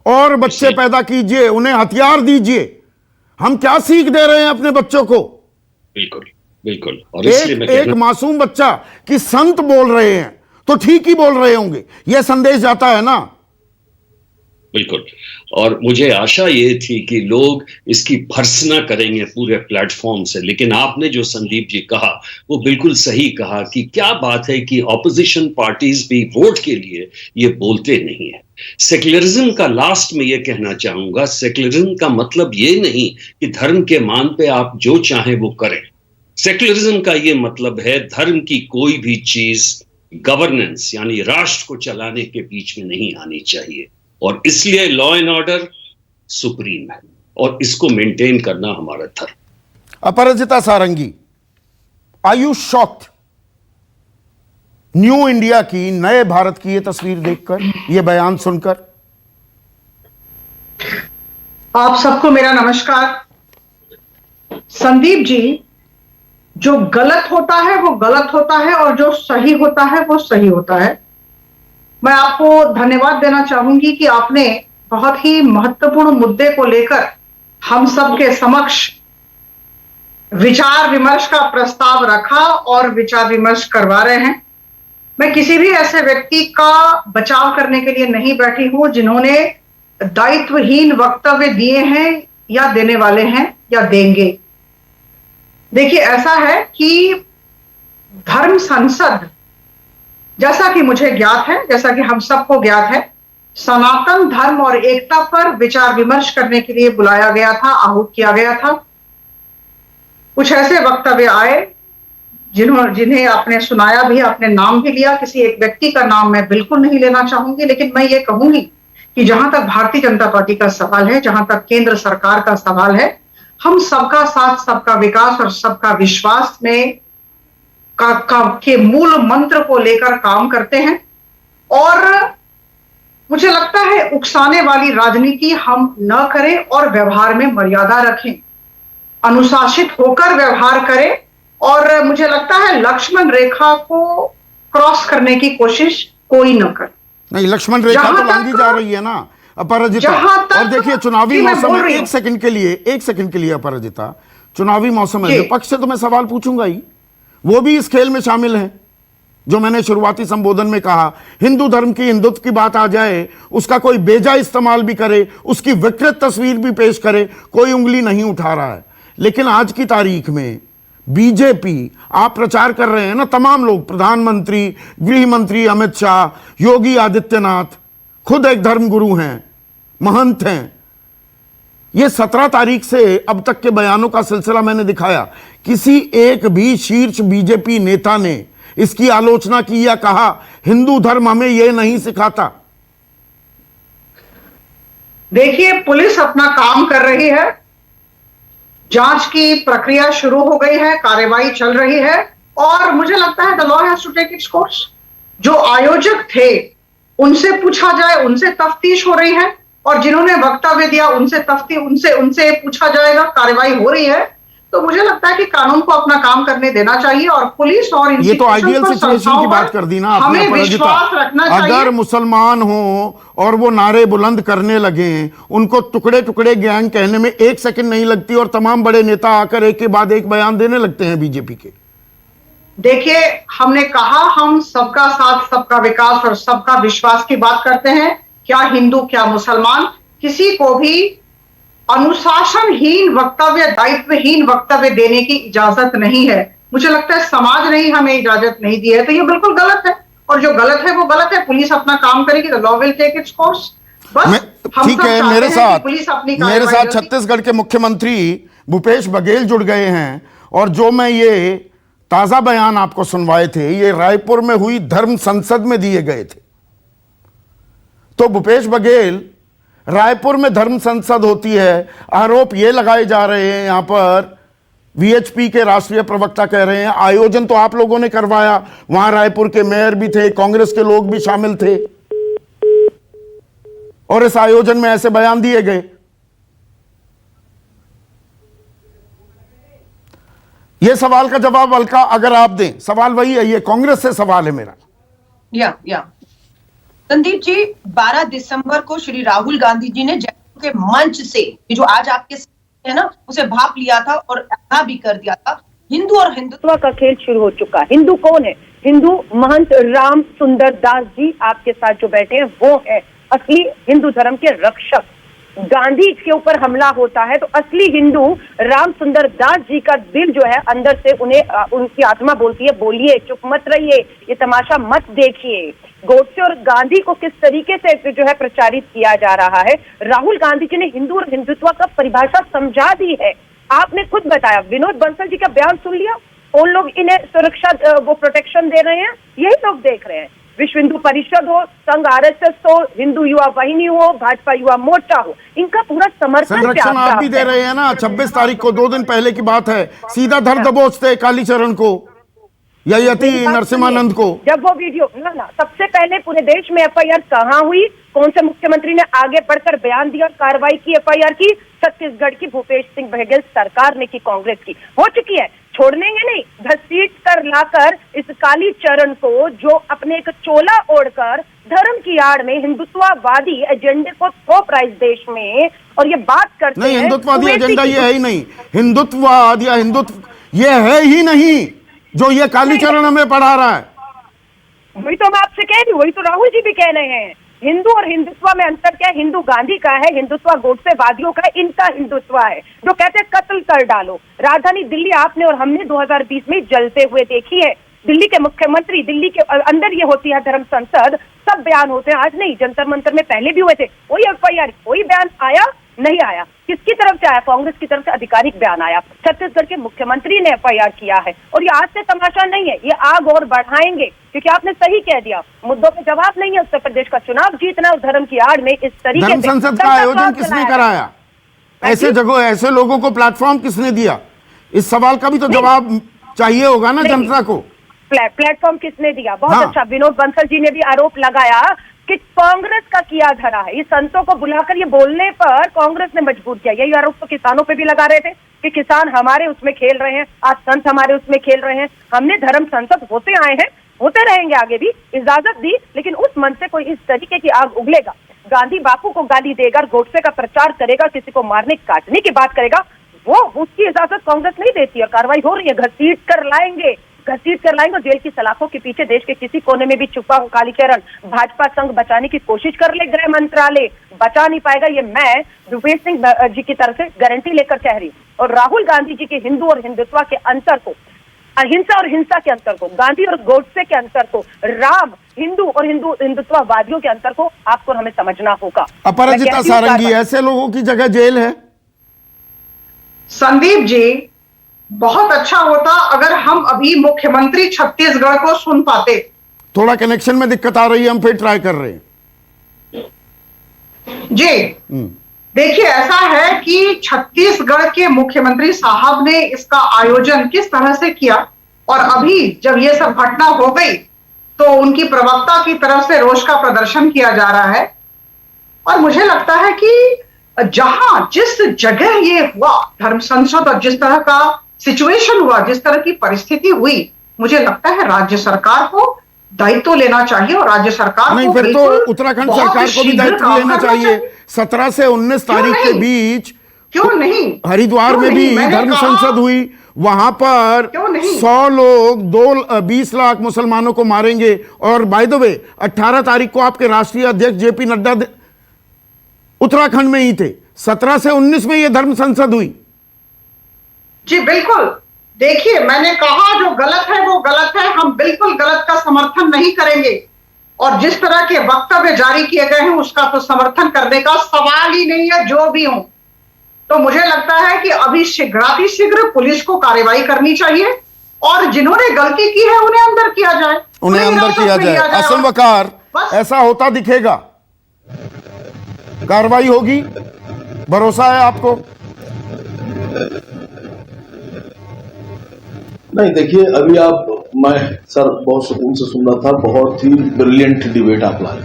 और बच्चे पैदा कीजिए, उन्हें हथियार दीजिए। हम क्या सीख दे रहे हैं अपने बच्चों को? बिल्कुल बिल्कुल। और इसलिए एक मासूम बच्चा कि संत बोल रहे हैं तो ठीक ही बोल रहे होंगे, यह संदेश जाता है ना। बिल्कुल। और मुझे आशा ये थी कि लोग इसकी भर्त्सना करेंगे पूरे प्लेटफॉर्म से, लेकिन आपने जो संदीप जी कहा वो बिल्कुल सही कहा कि क्या बात है कि ऑपोजिशन पार्टीज भी वोट के लिए ये बोलते नहीं है। सेक्युलरिज्म का लास्ट में ये कहना चाहूंगा, सेक्युलरिज्म का मतलब ये नहीं कि धर्म के मान पे आप जो चाहें वो करें। सेक्युलरिज्म का ये मतलब है धर्म की कोई भी चीज गवर्नेंस यानी राष्ट्र को चलाने के बीच में नहीं आनी चाहिए, और इसलिए लॉ एंड ऑर्डर सुप्रीम है और इसको मेंटेन करना हमारा धर्म। Aparajita Sarangi, are you shocked new India की, नए भारत की ये तस्वीर देखकर, ये बयान सुनकर? आप सबको मेरा नमस्कार। संदीप जी, जो गलत होता है वो गलत होता है और जो सही होता है वो सही होता है। मैं आपको धन्यवाद देना चाहूंगी कि आपने बहुत ही महत्वपूर्ण मुद्दे को लेकर हम सब के समक्ष विचार विमर्श का प्रस्ताव रखा और विचार विमर्श करवा रहे हैं। मैं किसी भी ऐसे व्यक्ति का बचाव करने के लिए नहीं बैठी हूं जिन्होंने दायित्वहीन वक्तव्य दिए हैं या देने वाले हैं या देंगे। देखिए, ऐसा है कि धर्म संसद, जैसा कि मुझे ज्ञात है, जैसा कि हम सबको ज्ञात है, सनातन धर्म और एकता पर विचार विमर्श करने के लिए बुलाया गया था, आहूत किया गया था। कुछ ऐसे वक्तव्य आए जिन्हें आपने सुनाया भी, आपने नाम भी लिया। किसी एक व्यक्ति का नाम मैं बिल्कुल नहीं लेना चाहूंगी, लेकिन मैं ये कहूंगी कि जहां तक भारतीय जनता पार्टी का सवाल है, जहां तक केंद्र सरकार का सवाल है, हम सबका साथ, सबका विकास और सबका विश्वास में के मूल मंत्र को लेकर काम करते हैं। और मुझे लगता है उकसाने वाली राजनीति हम न करें और व्यवहार में मर्यादा रखें, अनुशासित होकर व्यवहार करें। और मुझे लगता है लक्ष्मण रेखा को क्रॉस करने की कोशिश कोई न करे। नहीं, लक्ष्मण रेखा तो लांघी जा रही है ना अपराजिता। और देखिए, चुनावी मौसम में एक सेकंड के लिए अपराजिता, चुनावी मौसम में विपक्ष से तो मैं सवाल पूछूंगा ही, वो भी इस खेल में शामिल है। जो मैंने शुरुआती संबोधन में कहा, हिंदू धर्म की, हिंदुत्व की बात आ जाए, उसका कोई बेजा इस्तेमाल भी करे, उसकी विकृत तस्वीर भी पेश करे, कोई उंगली नहीं उठा रहा है। लेकिन आज की तारीख में बीजेपी, आप प्रचार कर रहे हैं ना, तमाम लोग, प्रधानमंत्री, गृह मंत्री अमित शाह, योगी आदित्यनाथ, खुद एक धर्मगुरु हैं, महंत हैं। ये 17 तारीख से अब तक के बयानों का सिलसिला मैंने दिखाया, किसी एक भी शीर्ष बीजेपी नेता ने इसकी आलोचना की या कहा हिंदू धर्म हमें यह नहीं सिखाता। देखिए, पुलिस अपना काम कर रही है, जांच की प्रक्रिया शुरू हो गई है, कार्यवाही चल रही है और मुझे लगता है the law has to take its course. जो आयोजक थे उनसे पूछा जाए, उनसे तफ्तीश हो रही है, और जिन्होंने वक्तव्य दिया उनसे पूछा जाएगा, कार्यवाही हो रही है। तो मुझे लगता है कि कानून को अपना काम करने देना चाहिए और पुलिस और ये तो आइडियल सिचुएशन की बात कर दी ना आपने। हमें विश्वास रखना चाहिए। अगर मुसलमान हो और वो नारे बुलंद करने लगे, उनको टुकड़े टुकड़े गैंग कहने में एक सेकंड नहीं लगती और तमाम बड़े नेता आकर एक के बाद एक बयान देने लगते हैं बीजेपी के। देखिए, हमने कहा हम सबका साथ, सबका विकास और सबका विश्वास की बात करते हैं। क्या हिंदू, क्या मुसलमान, किसी को भी अनुशासनहीन वक्तव्य, दायित्वहीन वक्तव्य देने की इजाजत नहीं है। मुझे लगता है समाज ने ही हमें इजाजत नहीं दी है, तो ये बिल्कुल गलत है और जो गलत है वो गलत है। पुलिस अपना काम करेगी, the law will take its course. बस ठीक है, मेरे साथ छत्तीसगढ़ के मुख्यमंत्री भूपेश बघेल जुड़ गए हैं और जो मैं ये ताजा बयान आपको सुनवाए थे, ये रायपुर में हुई धर्म संसद में दिए गए थे। तो भूपेश बघेल, रायपुर में धर्म संसद होती है, आरोप ये लगाए जा रहे हैं, यहां पर वीएचपी के राष्ट्रीय प्रवक्ता कह रहे हैं आयोजन तो आप लोगों ने करवाया, वहां रायपुर के मेयर भी थे, कांग्रेस के लोग भी शामिल थे और इस आयोजन में ऐसे बयान दिए गए। यह सवाल का जवाब अलका अगर आप दें, सवाल वही है, ये कांग्रेस से सवाल है मेरा। या संदीप जी, 12 दिसंबर को श्री राहुल गांधी जी ने जयपुर के मंच से, जो आज आपके है ना, उसे भाप लिया था और अदा भी कर दिया था। हिंदू और हिंदुत्व का खेल शुरू हो चुका है। हिंदू कौन है? हिंदू महंत राम सुंदर दास जी आपके साथ जो बैठे हैं वो है असली हिंदू धर्म के रक्षक। गांधी के ऊपर हमला होता है तो असली हिंदू राम सुंदर दास जी का दिल जो है अंदर से उनकी आत्मा बोलती है बोलिए, चुप मत रहिए, ये तमाशा मत देखिए। गोडसे और गांधी को किस तरीके से जो है प्रचारित किया जा रहा है। राहुल गांधी जी ने हिंदू और हिंदुत्व का परिभाषा समझा दी है। आपने खुद बताया, विनोद बंसल जी का बयान सुन लिया, उन लोग इन्हें सुरक्षा वो प्रोटेक्शन दे रहे हैं, यही लोग देख रहे हैं। विश्व हिंदू परिषद हो, संघ आरएसएस हो, हिंदू युवा वाहिनी हो, भाजपा युवा मोर्चा हो, इनका पूरा समर्थन संरक्षण आप भी दे रहे हैं ना। 26 तारीख को 2 दिन पहले की बात है, सीधा धर दबोचते कालीचरण को या यति नरसिम्हानंद को। जब वो वीडियो ना सबसे पहले पूरे देश में एफआईआर कहां हुई, कौन से मुख्यमंत्री ने आगे बढ़कर बयान दिया और कार्रवाई की एफआईआर की? छत्तीसगढ़ की भूपेश सिंह बघेल सरकार ने की, कांग्रेस की हो चुकी है। छोड़नेंगे नहीं, घसीट कर लाकर इस कालीचरण को, जो अपने एक चोला ओढ़कर धर्म की आड़ में हिंदुत्ववादी एजेंडे को थोप रहा इस देश में, और ये बात करते नहीं, हैं हिंदुत्ववादी एजेंडा ये है ही नहीं, हिंदुत्ववाद या हिंदुत्व ये है ही नहीं जो ये कालीचरण हमें पढ़ा रहा है। वही तो मैं आपसे कह रही हूँ, वही तो राहुल जी भी कह रहे हैं। हिंदू और हिंदुत्व में अंतर क्या है? हिंदू गांधी का है, हिंदुत्व गोडसेवादियों का है, इनका हिंदुत्व है जो कहते हैं कत्ल कर डालो। राजधानी दिल्ली आपने और हमने 2020 में जलते हुए देखी है। दिल्ली के मुख्यमंत्री, दिल्ली के अंदर ये होती है धर्म संसद, सब बयान होते हैं। आज नहीं, जंतर मंतर में पहले भी हुए थे। कोई एफआईआर, कोई बयान आया नहीं आया। किसकी तरफ से आया? कांग्रेस की तरफ से आधिकारिक बयान आया। छत्तीसगढ़ के मुख्यमंत्री ने एफआईआर किया है, और ये आज से तमाशा नहीं है, ये आग और बढ़ाएंगे, क्योंकि आपने सही कह दिया, मुद्दों पे जवाब नहीं है। उत्तर प्रदेश का चुनाव जीतना और धर्म की आड़ में इस तरीके धर्म संसद का आयोजन किसने कराया? ऐसे जगह, ऐसे लोगों को प्लेटफॉर्म किसने दिया? इस सवाल का भी तो जवाब चाहिए होगा ना जनता को। प्लेटफॉर्म किसने दिया? बहुत अच्छा, विनोद बंसल जी ने भी आरोप लगाया कि कांग्रेस का किया धरा है। ये संतों को बुलाकर ये बोलने पर कांग्रेस ने मजबूर किया। यही आरोप तो किसानों पे भी लगा रहे थे कि किसान हमारे उसमें खेल रहे हैं, आज संत हमारे उसमें खेल रहे हैं। हमने धर्म संसद होते आए हैं, होते रहेंगे आगे भी, इजाजत दी, लेकिन उस मन से कोई इस तरीके की आग उगलेगा, गांधी बापू को गाली देगा, गोडसे का प्रचार करेगा, किसी को मारने काटने की बात करेगा, वो उसकी इजाजत कांग्रेस नहीं देती। और कार्रवाई हो रही है, घसीट कर लाएंगे। जेल की सलाखों के पीछे देश के किसी कोने में भी छुपा हो कालीचरण। भाजपा संघ बचाने की कोशिश कर ले गृह मंत्रालय, बचा नहीं पाएगा। ये मैं भूपेश सिंह जी की तरफ से गारंटी लेकर कह रही हूँ। और राहुल गांधी जी के हिंदू और हिंदुत्व के अंतर को, अहिंसा और हिंसा के अंतर को, गांधी और गोडसे के अंतर को, राम, हिंदू और हिंदुत्ववादियों के अंतर को आपको हमें समझना होगा। अपराजिता सारंगी, ऐसे लोगों की जगह जेल है। संदीप जी, बहुत अच्छा होता अगर हम अभी मुख्यमंत्री छत्तीसगढ़ को सुन पाते। थोड़ा कनेक्शन में दिक्कत आ रही है, हम फिर ट्राई कर रहे हैं जी। देखिए, ऐसा है कि छत्तीसगढ़ के मुख्यमंत्री साहब ने इसका आयोजन किस तरह से किया, और अभी जब ये सब घटना हो गई तो उनकी प्रवक्ता की तरफ से रोष का प्रदर्शन किया जा रहा है। और मुझे लगता है कि जहां जिस जगह ये हुआ धर्म संसद, और जिस तरह का सिचुएशन हुआ, जिस तरह की परिस्थिति हुई, मुझे लगता है राज्य सरकार को दायित्व लेना चाहिए। और राज्य सरकार नहीं, फिर तो उत्तराखंड सरकार को भी दायित्व लेना चाहिए। 17 से 19 तारीख के बीच क्यों नहीं हरिद्वार में भी धर्म संसद हुई, वहां पर 100 लोग 20 लाख मुसलमानों को मारेंगे। और बाय द वे 18 तारीख को आपके राष्ट्रीय अध्यक्ष जेपी नड्डा उत्तराखंड में ही थे। 17 से 19 में यह धर्म संसद हुई। जी बिल्कुल। देखिए, मैंने कहा जो गलत है वो गलत है, हम बिल्कुल गलत का समर्थन नहीं करेंगे। और जिस तरह के वक्तव्य जारी किए गए हैं उसका तो समर्थन करने का सवाल ही नहीं है, जो भी हो। तो मुझे लगता है कि अभी शीघ्र पुलिस को कार्रवाई करनी चाहिए, और जिन्होंने गलती की है उन्हें अंदर किया जाए, उन्हें अंदर किया जाए। असम वकार, ऐसा होता दिखेगा, कार्रवाई होगी, भरोसा है आपको? नहीं, देखिए, अभी मैं सर बहुत सुकून से सुन रहा था, बहुत ही ब्रिलियंट डिबेट आप लाए,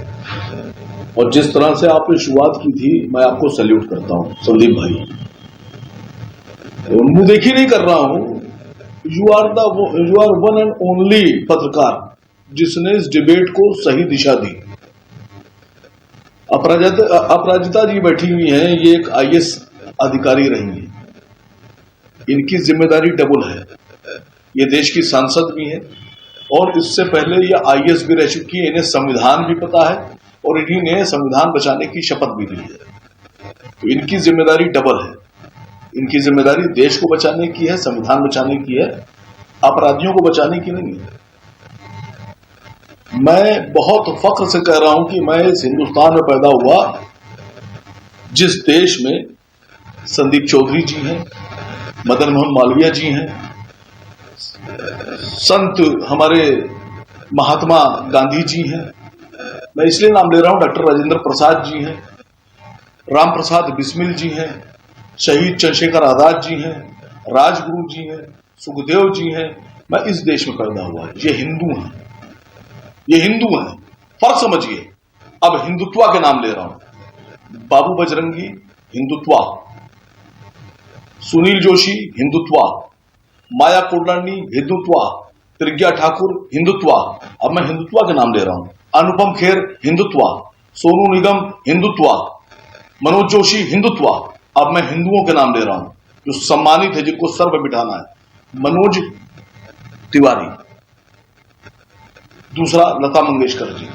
और जिस तरह से आपने शुरुआत की थी, मैं आपको सैल्यूट करता हूं संदीप भाई। मुंह देखी नहीं कर रहा हूं, you are one and only पत्रकार जिसने इस डिबेट को सही दिशा दी। अपराजिता जी बैठी हुई हैं, ये एक आईएएस अधिकारी रही हैं, इनकी जिम्मेदारी डबल है। ये देश की सांसद भी है, और इससे पहले ये आईएएस भी रह चुकी है, इन्हें संविधान भी पता है, और इन्हीं ने संविधान बचाने की शपथ भी ली है। तो इनकी जिम्मेदारी डबल है। इनकी जिम्मेदारी देश को बचाने की है, संविधान बचाने की है, अपराधियों को बचाने की नहीं है। मैं बहुत फख्र से कह रहा हूं कि मैं इस हिंदुस्तान में पैदा हुआ जिस देश में संदीप चौधरी जी हैं, मदन मोहन मालवीय जी हैं, संत हमारे महात्मा गांधी जी हैं, मैं इसलिए नाम ले रहा हूं, डॉक्टर राजेंद्र प्रसाद जी हैं, राम प्रसाद बिस्मिल जी हैं, शहीद चंद्रशेखर आजाद जी हैं, राजगुरु जी हैं, सुखदेव जी हैं। मैं इस देश में पैदा हुआ, ये हिंदू हैं, ये हिंदू हैं। फर्क समझिए। अब हिंदुत्व के नाम ले रहा हूं, बाबू बजरंगी हिंदुत्व, सुनील जोशी हिंदुत्व, माया कोडलानी हिंदुत्व, प्रज्ञा ठाकुर हिंदुत्व। अब मैं हिंदुत्व के नाम ले रहा हूं, अनुपम खेर हिंदुत्व, सोनू निगम हिंदुत्व, मनोज जोशी हिंदुत्व। अब मैं हिंदुओं के नाम ले रहा हूं जो सम्मानित है, जिनको सर पर बिठाना है। मनोज तिवारी, दूसरा लता मंगेशकर जी,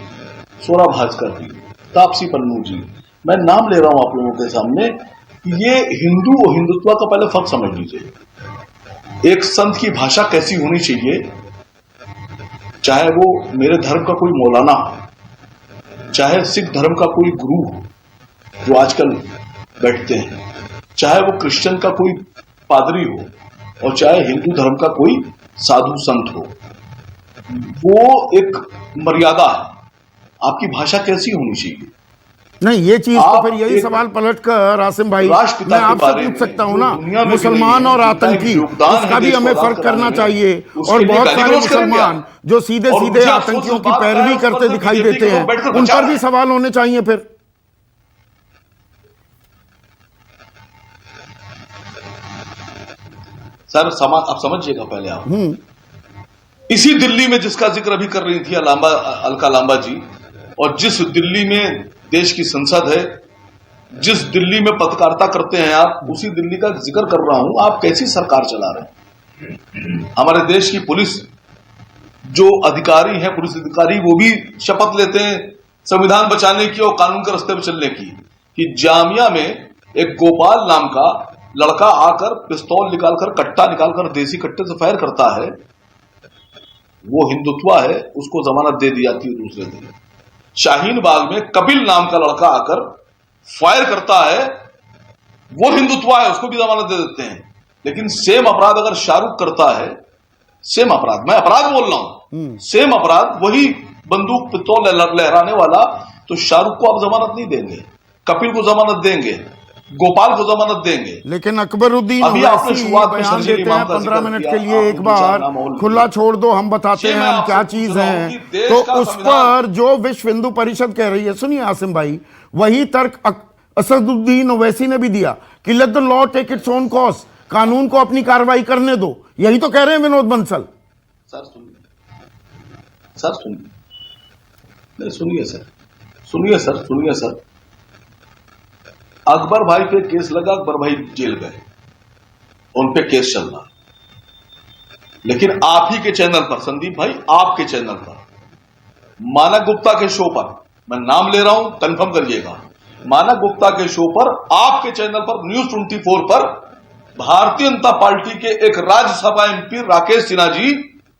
सोना भास्कर जी, तापसी पन्नू जी। मैं नाम ले रहा हूं आप लोगों के सामने। ये हिंदू और हिंदुत्व का पहले फर्क समझ लीजिए। एक संत की भाषा कैसी होनी चाहिए, चाहे वो मेरे धर्म का कोई मौलाना हो, चाहे सिख धर्म का कोई गुरु हो जो आजकल बैठते हैं, चाहे वो क्रिश्चियन का कोई पादरी हो, और चाहे हिंदू धर्म का कोई साधु संत हो, वो एक मर्यादा है। आपकी भाषा कैसी होनी चाहिए? नहीं, ये चीज तो फिर यही सवाल पलटकर आसिम भाई मैं आपसे पूछ सकता हूं ना, मुसलमान और आतंकी, इसका भी हमें फर्क करना चाहिए। और बहुत सारे मुसलमान जो सीधे सीधे आतंकियों की पैरवी करते दिखाई देते हैं, उन पर भी सवाल होने चाहिए। फिर सर आप समझिएगा पहले आप। इसी दिल्ली में जिसका जिक्र अभी कर रही थी अलका लांबा जी, और जिस दिल्ली में देश की संसद है, जिस दिल्ली में पत्रकारिता करते हैं आप, उसी दिल्ली का जिक्र कर रहा हूं। आप कैसी सरकार चला रहे हैं? हमारे देश की पुलिस जो अधिकारी हैं, पुलिस अधिकारी, वो भी शपथ लेते हैं संविधान बचाने की और कानून के रास्ते पर चलने की। कि जामिया में एक गोपाल नाम का लड़का आकर पिस्तौल निकालकर, कट्टा निकालकर देसी कट्टे से फायर करता है, वो हिंदुत्व है, उसको जमानत दे दी जाती है दूसरे दिन। शाहीन बाग में कपिल नाम का लड़का आकर फायर करता है, वो हिंदुत्व है, उसको भी जमानत दे देते हैं। लेकिन सेम अपराध अगर शाहरुख करता है, सेम अपराध, मैं अपराध बोल रहा हूं, सेम अपराध, वही बंदूक पिस्तौल लहराने वाला, तो शाहरुख को आप जमानत नहीं देंगे, कपिल को जमानत देंगे, गोपाल को जमानत देंगे। लेकिन अकबरुद्दीन बयान देते हैं 15 मिनट के लिए एक बार खुला छोड़ दो, हम बताते हैं हम क्या चीज हैं। तो उस पर जो विश्व हिंदू परिषद कह रही है, सुनिए आसिम भाई, वही तर्क असदुद्दीन ओवैसी ने भी दिया कि let the law take its own course, कानून को अपनी कार्रवाई करने दो। यही तो कह रहे हैं विनोद बंसल। सर सुनिए, सर सुनिए, नहीं सुनिए सर, सुनिए सर, सुनिए सर। अकबर भाई पे केस लगा, अकबर भाई जेल गए, उन पे केस चल रहा। लेकिन आप ही के चैनल पर, संदीप भाई आपके चैनल पर, मानक गुप्ता के शो पर, मैं नाम ले रहा हूं, कंफर्म करिएगा, मानक गुप्ता के शो पर, आपके चैनल पर, न्यूज 24 पर, भारतीय जनता पार्टी के एक राज्यसभा एमपी राकेश सिन्हा जी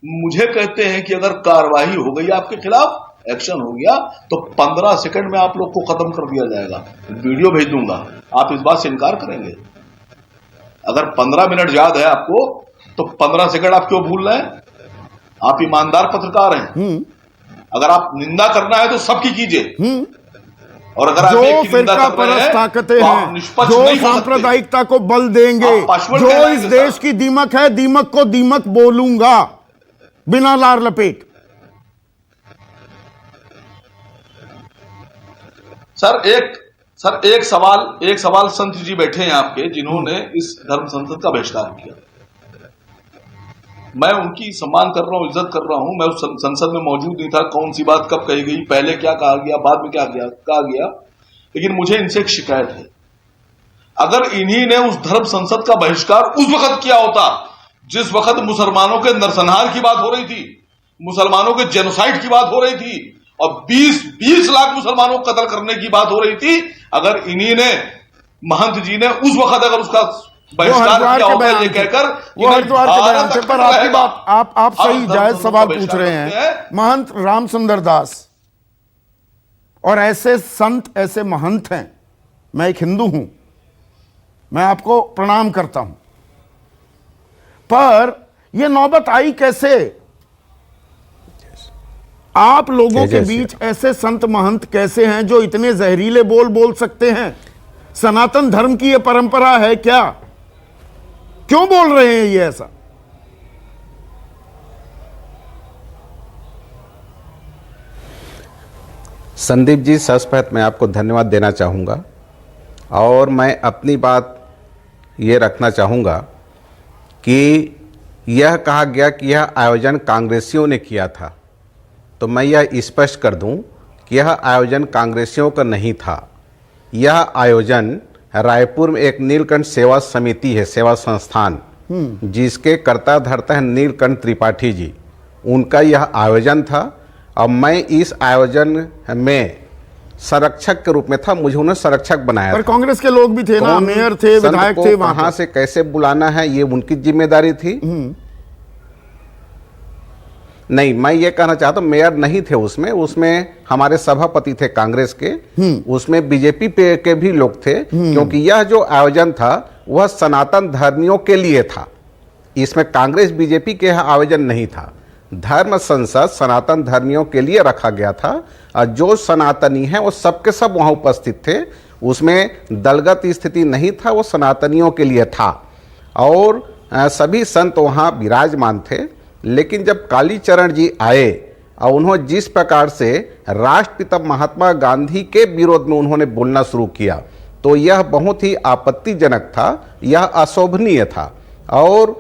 मुझे कहते हैं कि अगर कार्रवाई हो गई आपके खिलाफ, एक्शन हो गया, तो 15 सेकंड में आप लोग को खत्म कर दिया जाएगा। वीडियो भेज दूंगा, आप इस बात से इनकार करेंगे? अगर 15 मिनट याद है आपको, तो 15 सेकंड आप क्यों भूल रहे हैं? आप ईमानदार पत्रकार हैं। अगर आप निंदा करना है तो सबकी कीजिए, और अगर जो फिरका परस्त ताकतें हैं, जो सांप्रदायिकता को बल देंगे, जो इस देश की दीमक है, दीमक को दीमक बोलूंगा बिना लार लपेट। सर एक सवाल संत जी बैठे हैं आपके, जिन्होंने इस धर्म संसद का बहिष्कार किया। मैं उनकी सम्मान कर रहा हूं, इज्जत कर रहा हूं। मैं उस संसद में मौजूद नहीं था, कौन सी बात कब कही गई, पहले क्या कहा गया, बाद में क्या कहा गया। लेकिन मुझे इनसे एक शिकायत है, अगर इन्हीं ने उस धर्म संसद का बहिष्कार उस वक्त किया होता जिस वक्त मुसलमानों के नरसंहार की बात हो रही थी, मुसलमानों के जेनोसाइड की बात हो रही थी, और 20 लाख मुसलमानों को कत्ल करने की बात हो रही थी, अगर इन्हीं ने, महंत जी ने उस वक्त अगर उसका बहिष्कार किया होता, ये कहकर वो हरिद्वार के बयान से, पर आपकी बात आप सही जायज सवाल पूछ रहे हैं। महंत रामसुंदर दास और ऐसे संत, ऐसे महंत हैं। मैं एक हिंदू हूं, मैं आपको प्रणाम करता हूं, पर यह नौबत आई कैसे? आप लोगों के बीच ऐसे संत महंत कैसे हैं जो इतने जहरीले बोल बोल सकते हैं? सनातन धर्म की यह परंपरा है क्या? क्यों बोल रहे हैं ये ऐसा? संदीप जी, सर्वप्रथम मैं आपको धन्यवाद देना चाहूँगा और मैं अपनी बात ये रखना चाहूँगा कि यह कहा गया कि यह आयोजन कांग्रेसियों ने किया था, तो मैं यह स्पष्ट कर दूं कि यह आयोजन कांग्रेसियों का नहीं था। यह आयोजन रायपुर में एक नीलकंठ सेवा समिति है, सेवा संस्थान, जिसके कर्ता धर्ता है नीलकंठ त्रिपाठी जी, उनका यह आयोजन था और मैं इस आयोजन में संरक्षक के रूप में था, मुझे उन्हें संरक्षक बनाया पर था। कांग्रेस के लोग भी थे ना, मेयर थे, विधायक थे, वहां से कैसे बुलाना है ये उनकी जिम्मेदारी थी। नहीं, मैं ये कहना चाहता हूं मेयर नहीं थे उसमें हमारे सभापति थे कांग्रेस के, उसमें बीजेपी के भी लोग थे, क्योंकि यह जो आयोजन था वह सनातन धर्मियों के लिए था। इसमें कांग्रेस बीजेपी के आयोजन नहीं था। धर्म संसद सनातन धर्मियों के लिए रखा गया था और जो सनातनी हैं वो सबके सब वहां उपस्थित थे। उसमें दलगत स्थिति नहीं था, वो सनातनियों के लिए था और सभी संत वहां विराजमान थे। लेकिन जब कालीचरण जी आए और उन्होंने जिस प्रकार से राष्ट्रपिता महात्मा गांधी के विरोध में उन्होंने बोलना शुरू किया, तो यह बहुत ही आपत्तिजनक था, यह अशोभनीय था। और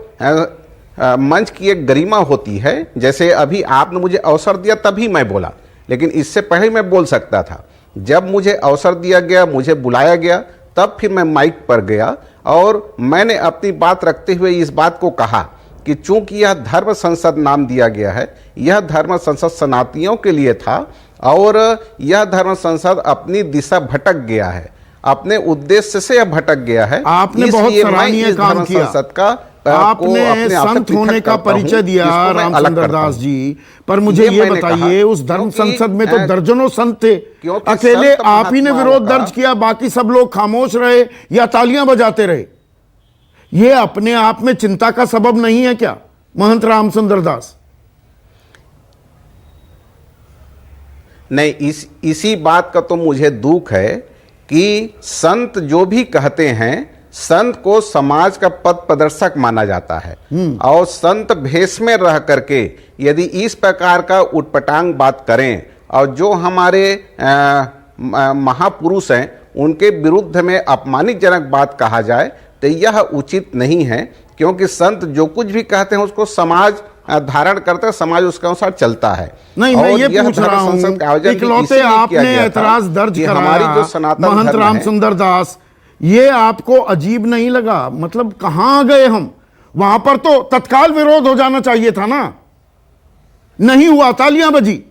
मंच की एक गरिमा होती है, जैसे अभी आपने मुझे अवसर दिया तभी मैं बोला, लेकिन इससे पहले मैं बोल सकता था। जब मुझे अवसर दिया गया, मुझे बुलाया गया, तब फिर मैं माइक पर गया और मैंने अपनी बात रखते हुए इस बात को कहा कि चूंकि यह धर्म संसद नाम दिया गया है, यह धर्म संसद सनातनियों के लिए था और यह धर्म संसद अपनी दिशा भटक गया है, अपने उद्देश्य से यह भटक गया है। आपने बहुत सराहनीय काम किया। संसद का आपने संत होने का परिचय दिया रामचंद्र दास जी, पर मुझे ये बताइए उस धर्म संसद में तो दर्जनों संत थे, अकेले आप ही ने विरोध दर्ज किया, बाकी सब लोग खामोश रहे या तालियां बजाते रहे? ये अपने आप में चिंता का सबब नहीं है क्या महंत रामचंद्र दास? नहीं, इसी बात का तो मुझे दुख है कि संत जो भी कहते हैं, संत को समाज का पथ प्रदर्शक माना जाता है और संत भेष में रह करके यदि इस प्रकार का उटपटांग बात करें और जो हमारे महापुरुष हैं उनके विरुद्ध में अपमानजनक बात कहा जाए, तो यह उचित नहीं है। क्योंकि संत जो कुछ भी कहते हैं उसको समाज धारण करता है, समाज उसके अनुसार चलता है। नहीं, मैं ये पूछ रहा हूं, इकलौते आपने ऐतराज दर्ज कराया महंत रामचंद्र दास, ये आपको अजीब नहीं लगा? मतलब कहां गए हम? वहां पर तो तत्काल विरोध हो जाना चाहिए था ना, नहीं हुआ, तालियां बजी।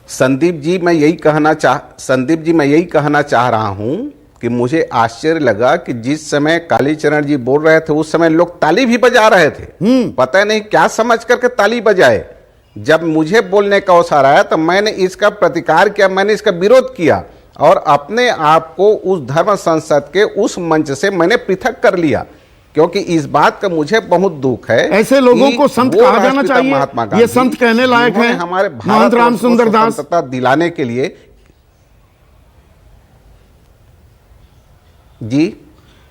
संदीप जी मैं यही कहना चाह रहा हूं कि मुझे आश्चर्य लगा कि जिस समय कालीचरण जी बोल रहे थे उस समय लोग ताली भी बजा रहे थे। पता नहीं क्या समझ करके ताली बजाए। जब मुझे बोलने का अवसर आया तो मैंने इसका प्रतिकार किया, मैंने इसका विरोध किया और अपने आप को उस धर्म संसद के उस मंच से मैंने पृथक कर लिया, क्योंकि इस बात का मुझे बहुत दुख है। ऐसे लोगों को संत कहा जाना चाहिए? ये संत कहने लायक हैं हमारे महंत रामचंद्र दास स्वतंत्रता दिलाने के लिए। जी,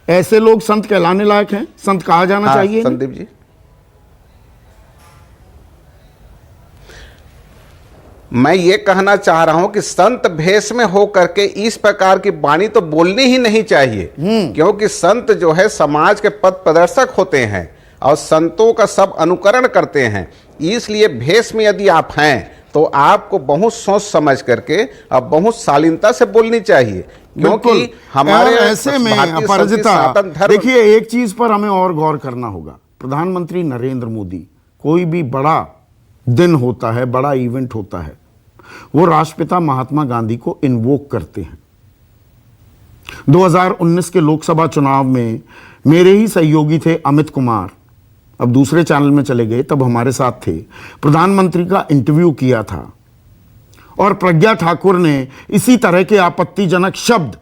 ऐसे लोग संत कहलाने लायक हैं? संत कहा जाना चाहिए? संदीप जी, मैं ये कहना चाह रहा हूं कि संत भेष में हो करके इस प्रकार की वाणी तो बोलनी ही नहीं चाहिए, क्योंकि संत जो है समाज के पथ प्रदर्शक होते हैं और संतों का सब अनुकरण करते हैं। इसलिए भेष में यदि आप हैं तो आपको बहुत सोच समझ करके और बहुत शालीनता से बोलनी चाहिए, क्योंकि हमारे ऐसे में अपराजिता। देखिए, एक चीज पर हमें और गौर करना होगा। प्रधानमंत्री नरेंद्र मोदी, कोई भी बड़ा दिन होता है, बड़ा इवेंट होता है, वो राष्ट्रपिता महात्मा गांधी को इन्वोक करते हैं। 2019 के लोकसभा चुनाव में मेरे ही सहयोगी थे अमित कुमार, अब दूसरे चैनल में चले गए, तब हमारे साथ थे। प्रधानमंत्री का इंटरव्यू किया था और प्रज्ञा ठाकुर ने इसी तरह के आपत्तिजनक शब्द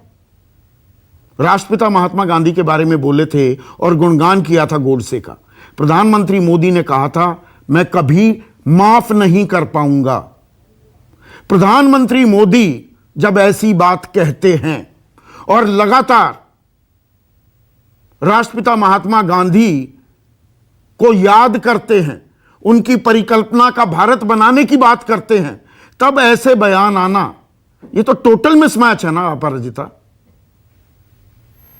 राष्ट्रपिता महात्मा गांधी के बारे में बोले थे और गुणगान किया था गोडसे का। प्रधानमंत्री मोदी ने कहा था, मैं कभी माफ नहीं कर पाऊंगा। प्रधानमंत्री मोदी जब ऐसी बात कहते हैं और लगातार राष्ट्रपिता महात्मा गांधी को याद करते हैं, उनकी परिकल्पना का भारत बनाने की बात करते हैं, तब ऐसे बयान आना, ये तो टोटल मिसमैच है ना अपराजिता।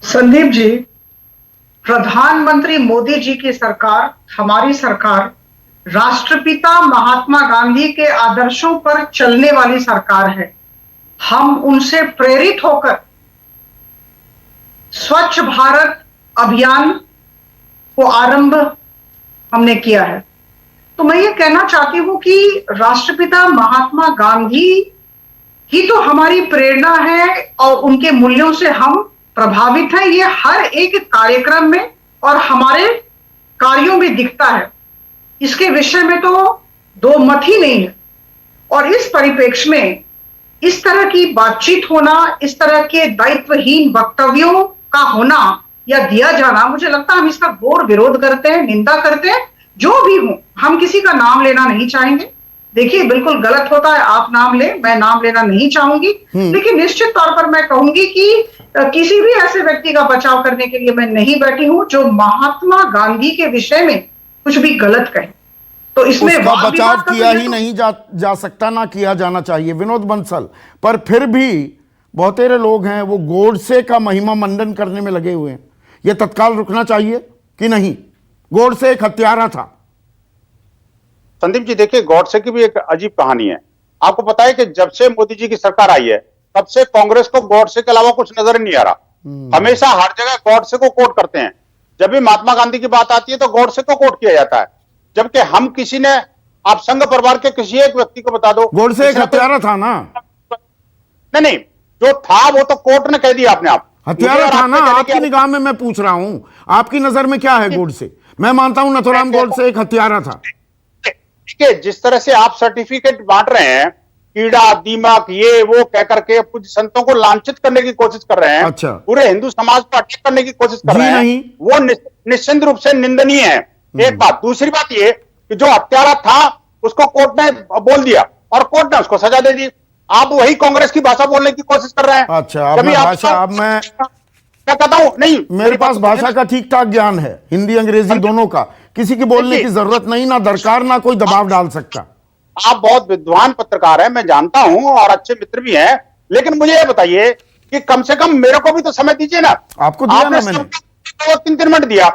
संदीप जी, प्रधानमंत्री मोदी जी की सरकार, हमारी सरकार, राष्ट्रपिता महात्मा गांधी के आदर्शों पर चलने वाली सरकार है। हम उनसे प्रेरित होकर स्वच्छ भारत अभियान को आरंभ हमने किया है। तो मैं ये कहना चाहती हूं कि राष्ट्रपिता महात्मा गांधी ही तो हमारी प्रेरणा है और उनके मूल्यों से हम प्रभावित हैं। ये हर एक कार्यक्रम में और हमारे कार्यों में दिखता है। इसके विषय में तो दो मत ही नहीं है। और इस परिप्रेक्ष्य में इस तरह की बातचीत होना, इस तरह के दायित्वहीन वक्तव्यों का होना या दिया जाना, मुझे लगता है हम इसका घोर विरोध करते हैं, निंदा करते हैं। जो भी हो, हम किसी का नाम लेना नहीं चाहेंगे। देखिए, बिल्कुल गलत होता है, आप नाम ले, मैं नाम लेना नहीं चाहूंगी, लेकिन निश्चित तौर पर मैं कहूंगी कि किसी भी ऐसे व्यक्ति का बचाव करने के लिए मैं नहीं बैठी हूं जो महात्मा गांधी के विषय में कुछ भी गलत कहे। तो इसमें बचाव किया ही नहीं जा सकता, ना किया जाना चाहिए विनोद बंसल। पर फिर भी बहुतेरे लोग हैं वो गोडसे का महिमा मंडन करने में लगे हुए हैं। ये तत्काल रुकना चाहिए कि नहीं? गोडसे एक हत्यारा था। संदीप जी, देखिए, गॉडसे की भी एक अजीब कहानी है। आपको पता है कि जब से मोदी जी की सरकार आई है तब से कांग्रेस को गॉडसे के अलावा कुछ नजर नहीं आ रहा। हमेशा हर जगह गॉडसे को कोट करते हैं। जब भी महात्मा गांधी की बात आती है तो गॉडसे को कोट किया जाता है, जबकि हम किसी ने, आप संघ परिवार के किसी एक व्यक्ति को बता दो। गॉडसे एक हत्यारा था ना? नहीं, जो था वो तो कोर्ट ने कह दिया अपने आप हत्यारा था ना। आपकी निगाह में मैं पूछ रहा हूं, आपकी नजर में क्या है गॉडसे? मैं मानता हूं नथुराम गॉडसे एक हत्यारा था। ठीक है, जिस तरह से आप सर्टिफिकेट बांट रहे हैं, कीड़ा दीमक ये वो कह करके कुछ संतों को लांछित करने की कोशिश कर रहे हैं, अच्छा, पूरे हिंदू समाज को अटैक करने की कोशिश कर रहे हैं, वो निश्चित रूप से निंदनीय है। एक बात। दूसरी बात ये कि जो हत्यारा था उसको कोर्ट ने बोल दिया और कोर्ट ने उसको सजा दे दी। आप वही कांग्रेस की भाषा बोलने की कोशिश कर रहे हैं। अच्छा, अब मैं कहता हूं, नहीं, मेरे पास भाषा का ठीक ठाक ज्ञान है, हिंदी अंग्रेजी दोनों का। किसी की बोलने की जरूरत नहीं, ना दरकार, ना कोई दबाव डाल सकता। आप बहुत विद्वान पत्रकार हैं, मैं जानता हूं, और अच्छे मित्र भी हैं, लेकिन मुझे ये बताइए कि कम से कम मेरे को भी तो समय दीजिए ना। आपको दिया ना मैंने, 3 मिनट दिया।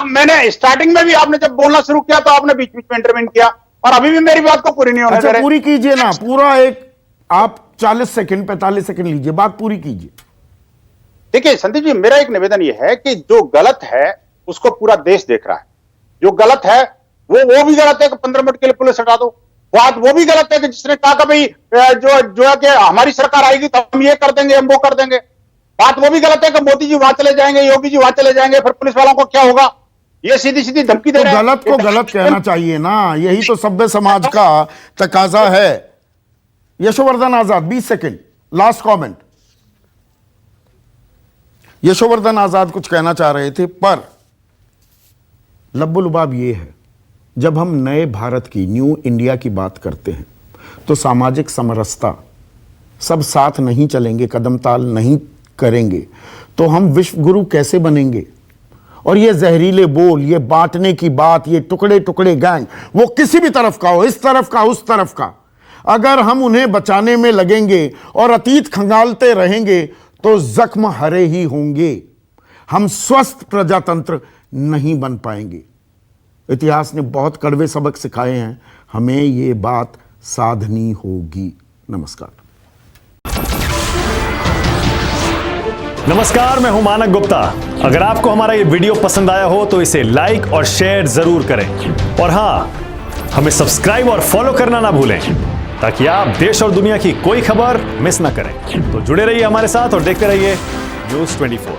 मैंने स्टार्टिंग में भी, आपने जब बोलना शुरू किया तो आपने बीच बीच में इंटरवेन किया, और अभी भी मेरी बात को पूरी नहीं होने दे रहे। पूरी कीजिए ना, पूरा एक आप 40 सेकंड 45 सेकंड लीजिए, बात पूरी कीजिए। देखिए संदीप जी, मेरा एक निवेदन यह है कि जो गलत है उसको पूरा देश देख रहा है। जो गलत है वो भी गलत है कि 15 मिनट के लिए पुलिस हटा दो। बात वो भी गलत है कि जिसने कहा कि भाई जो है कि हमारी सरकार आएगी तो हम ये कर देंगे, हम वो कर देंगे। बात वो भी गलत है कि मोदी जी वहां चले जाएंगे, योगी जी वहां चले जाएंगे, फिर पुलिस वालों को क्या होगा। ये सीधी सीधी धमकी दे रहे हैं। गलत को गलत कहना चाहिए ना, यही तो सभ्य समाज का तकाजा है। यशोवर्धन आजाद 20 सेकंड लास्ट कमेंट। यशोवर्धन आजाद कुछ कहना चाह रहे थे, पर लब्बुलुबाब ये है, जब हम नए भारत की, न्यू इंडिया की बात करते हैं तो सामाजिक समरसता, सब साथ नहीं चलेंगे, कदम ताल नहीं करेंगे तो हम विश्व गुरु कैसे बनेंगे? और ये जहरीले बोल, ये बांटने की बात, ये टुकड़े टुकड़े गैंग, वो किसी भी तरफ का हो, इस तरफ का उस तरफ का, अगर हम उन्हें बचाने में लगेंगे और अतीत खंगालते रहेंगे तो जख्म हरे ही होंगे। हम स्वस्थ प्रजातंत्र नहीं बन पाएंगे। इतिहास ने बहुत कड़वे सबक सिखाए हैं, हमें ये बात साधनी होगी। नमस्कार। नमस्कार, मैं हूं मानक गुप्ता। अगर आपको हमारा ये वीडियो पसंद आया हो तो इसे लाइक और शेयर जरूर करें, और हां, हमें सब्सक्राइब और फॉलो करना ना भूलें ताकि आप देश और दुनिया की कोई खबर मिस ना करें। तो जुड़े रहिए हमारे साथ और देखते रहिए न्यूज़ 24।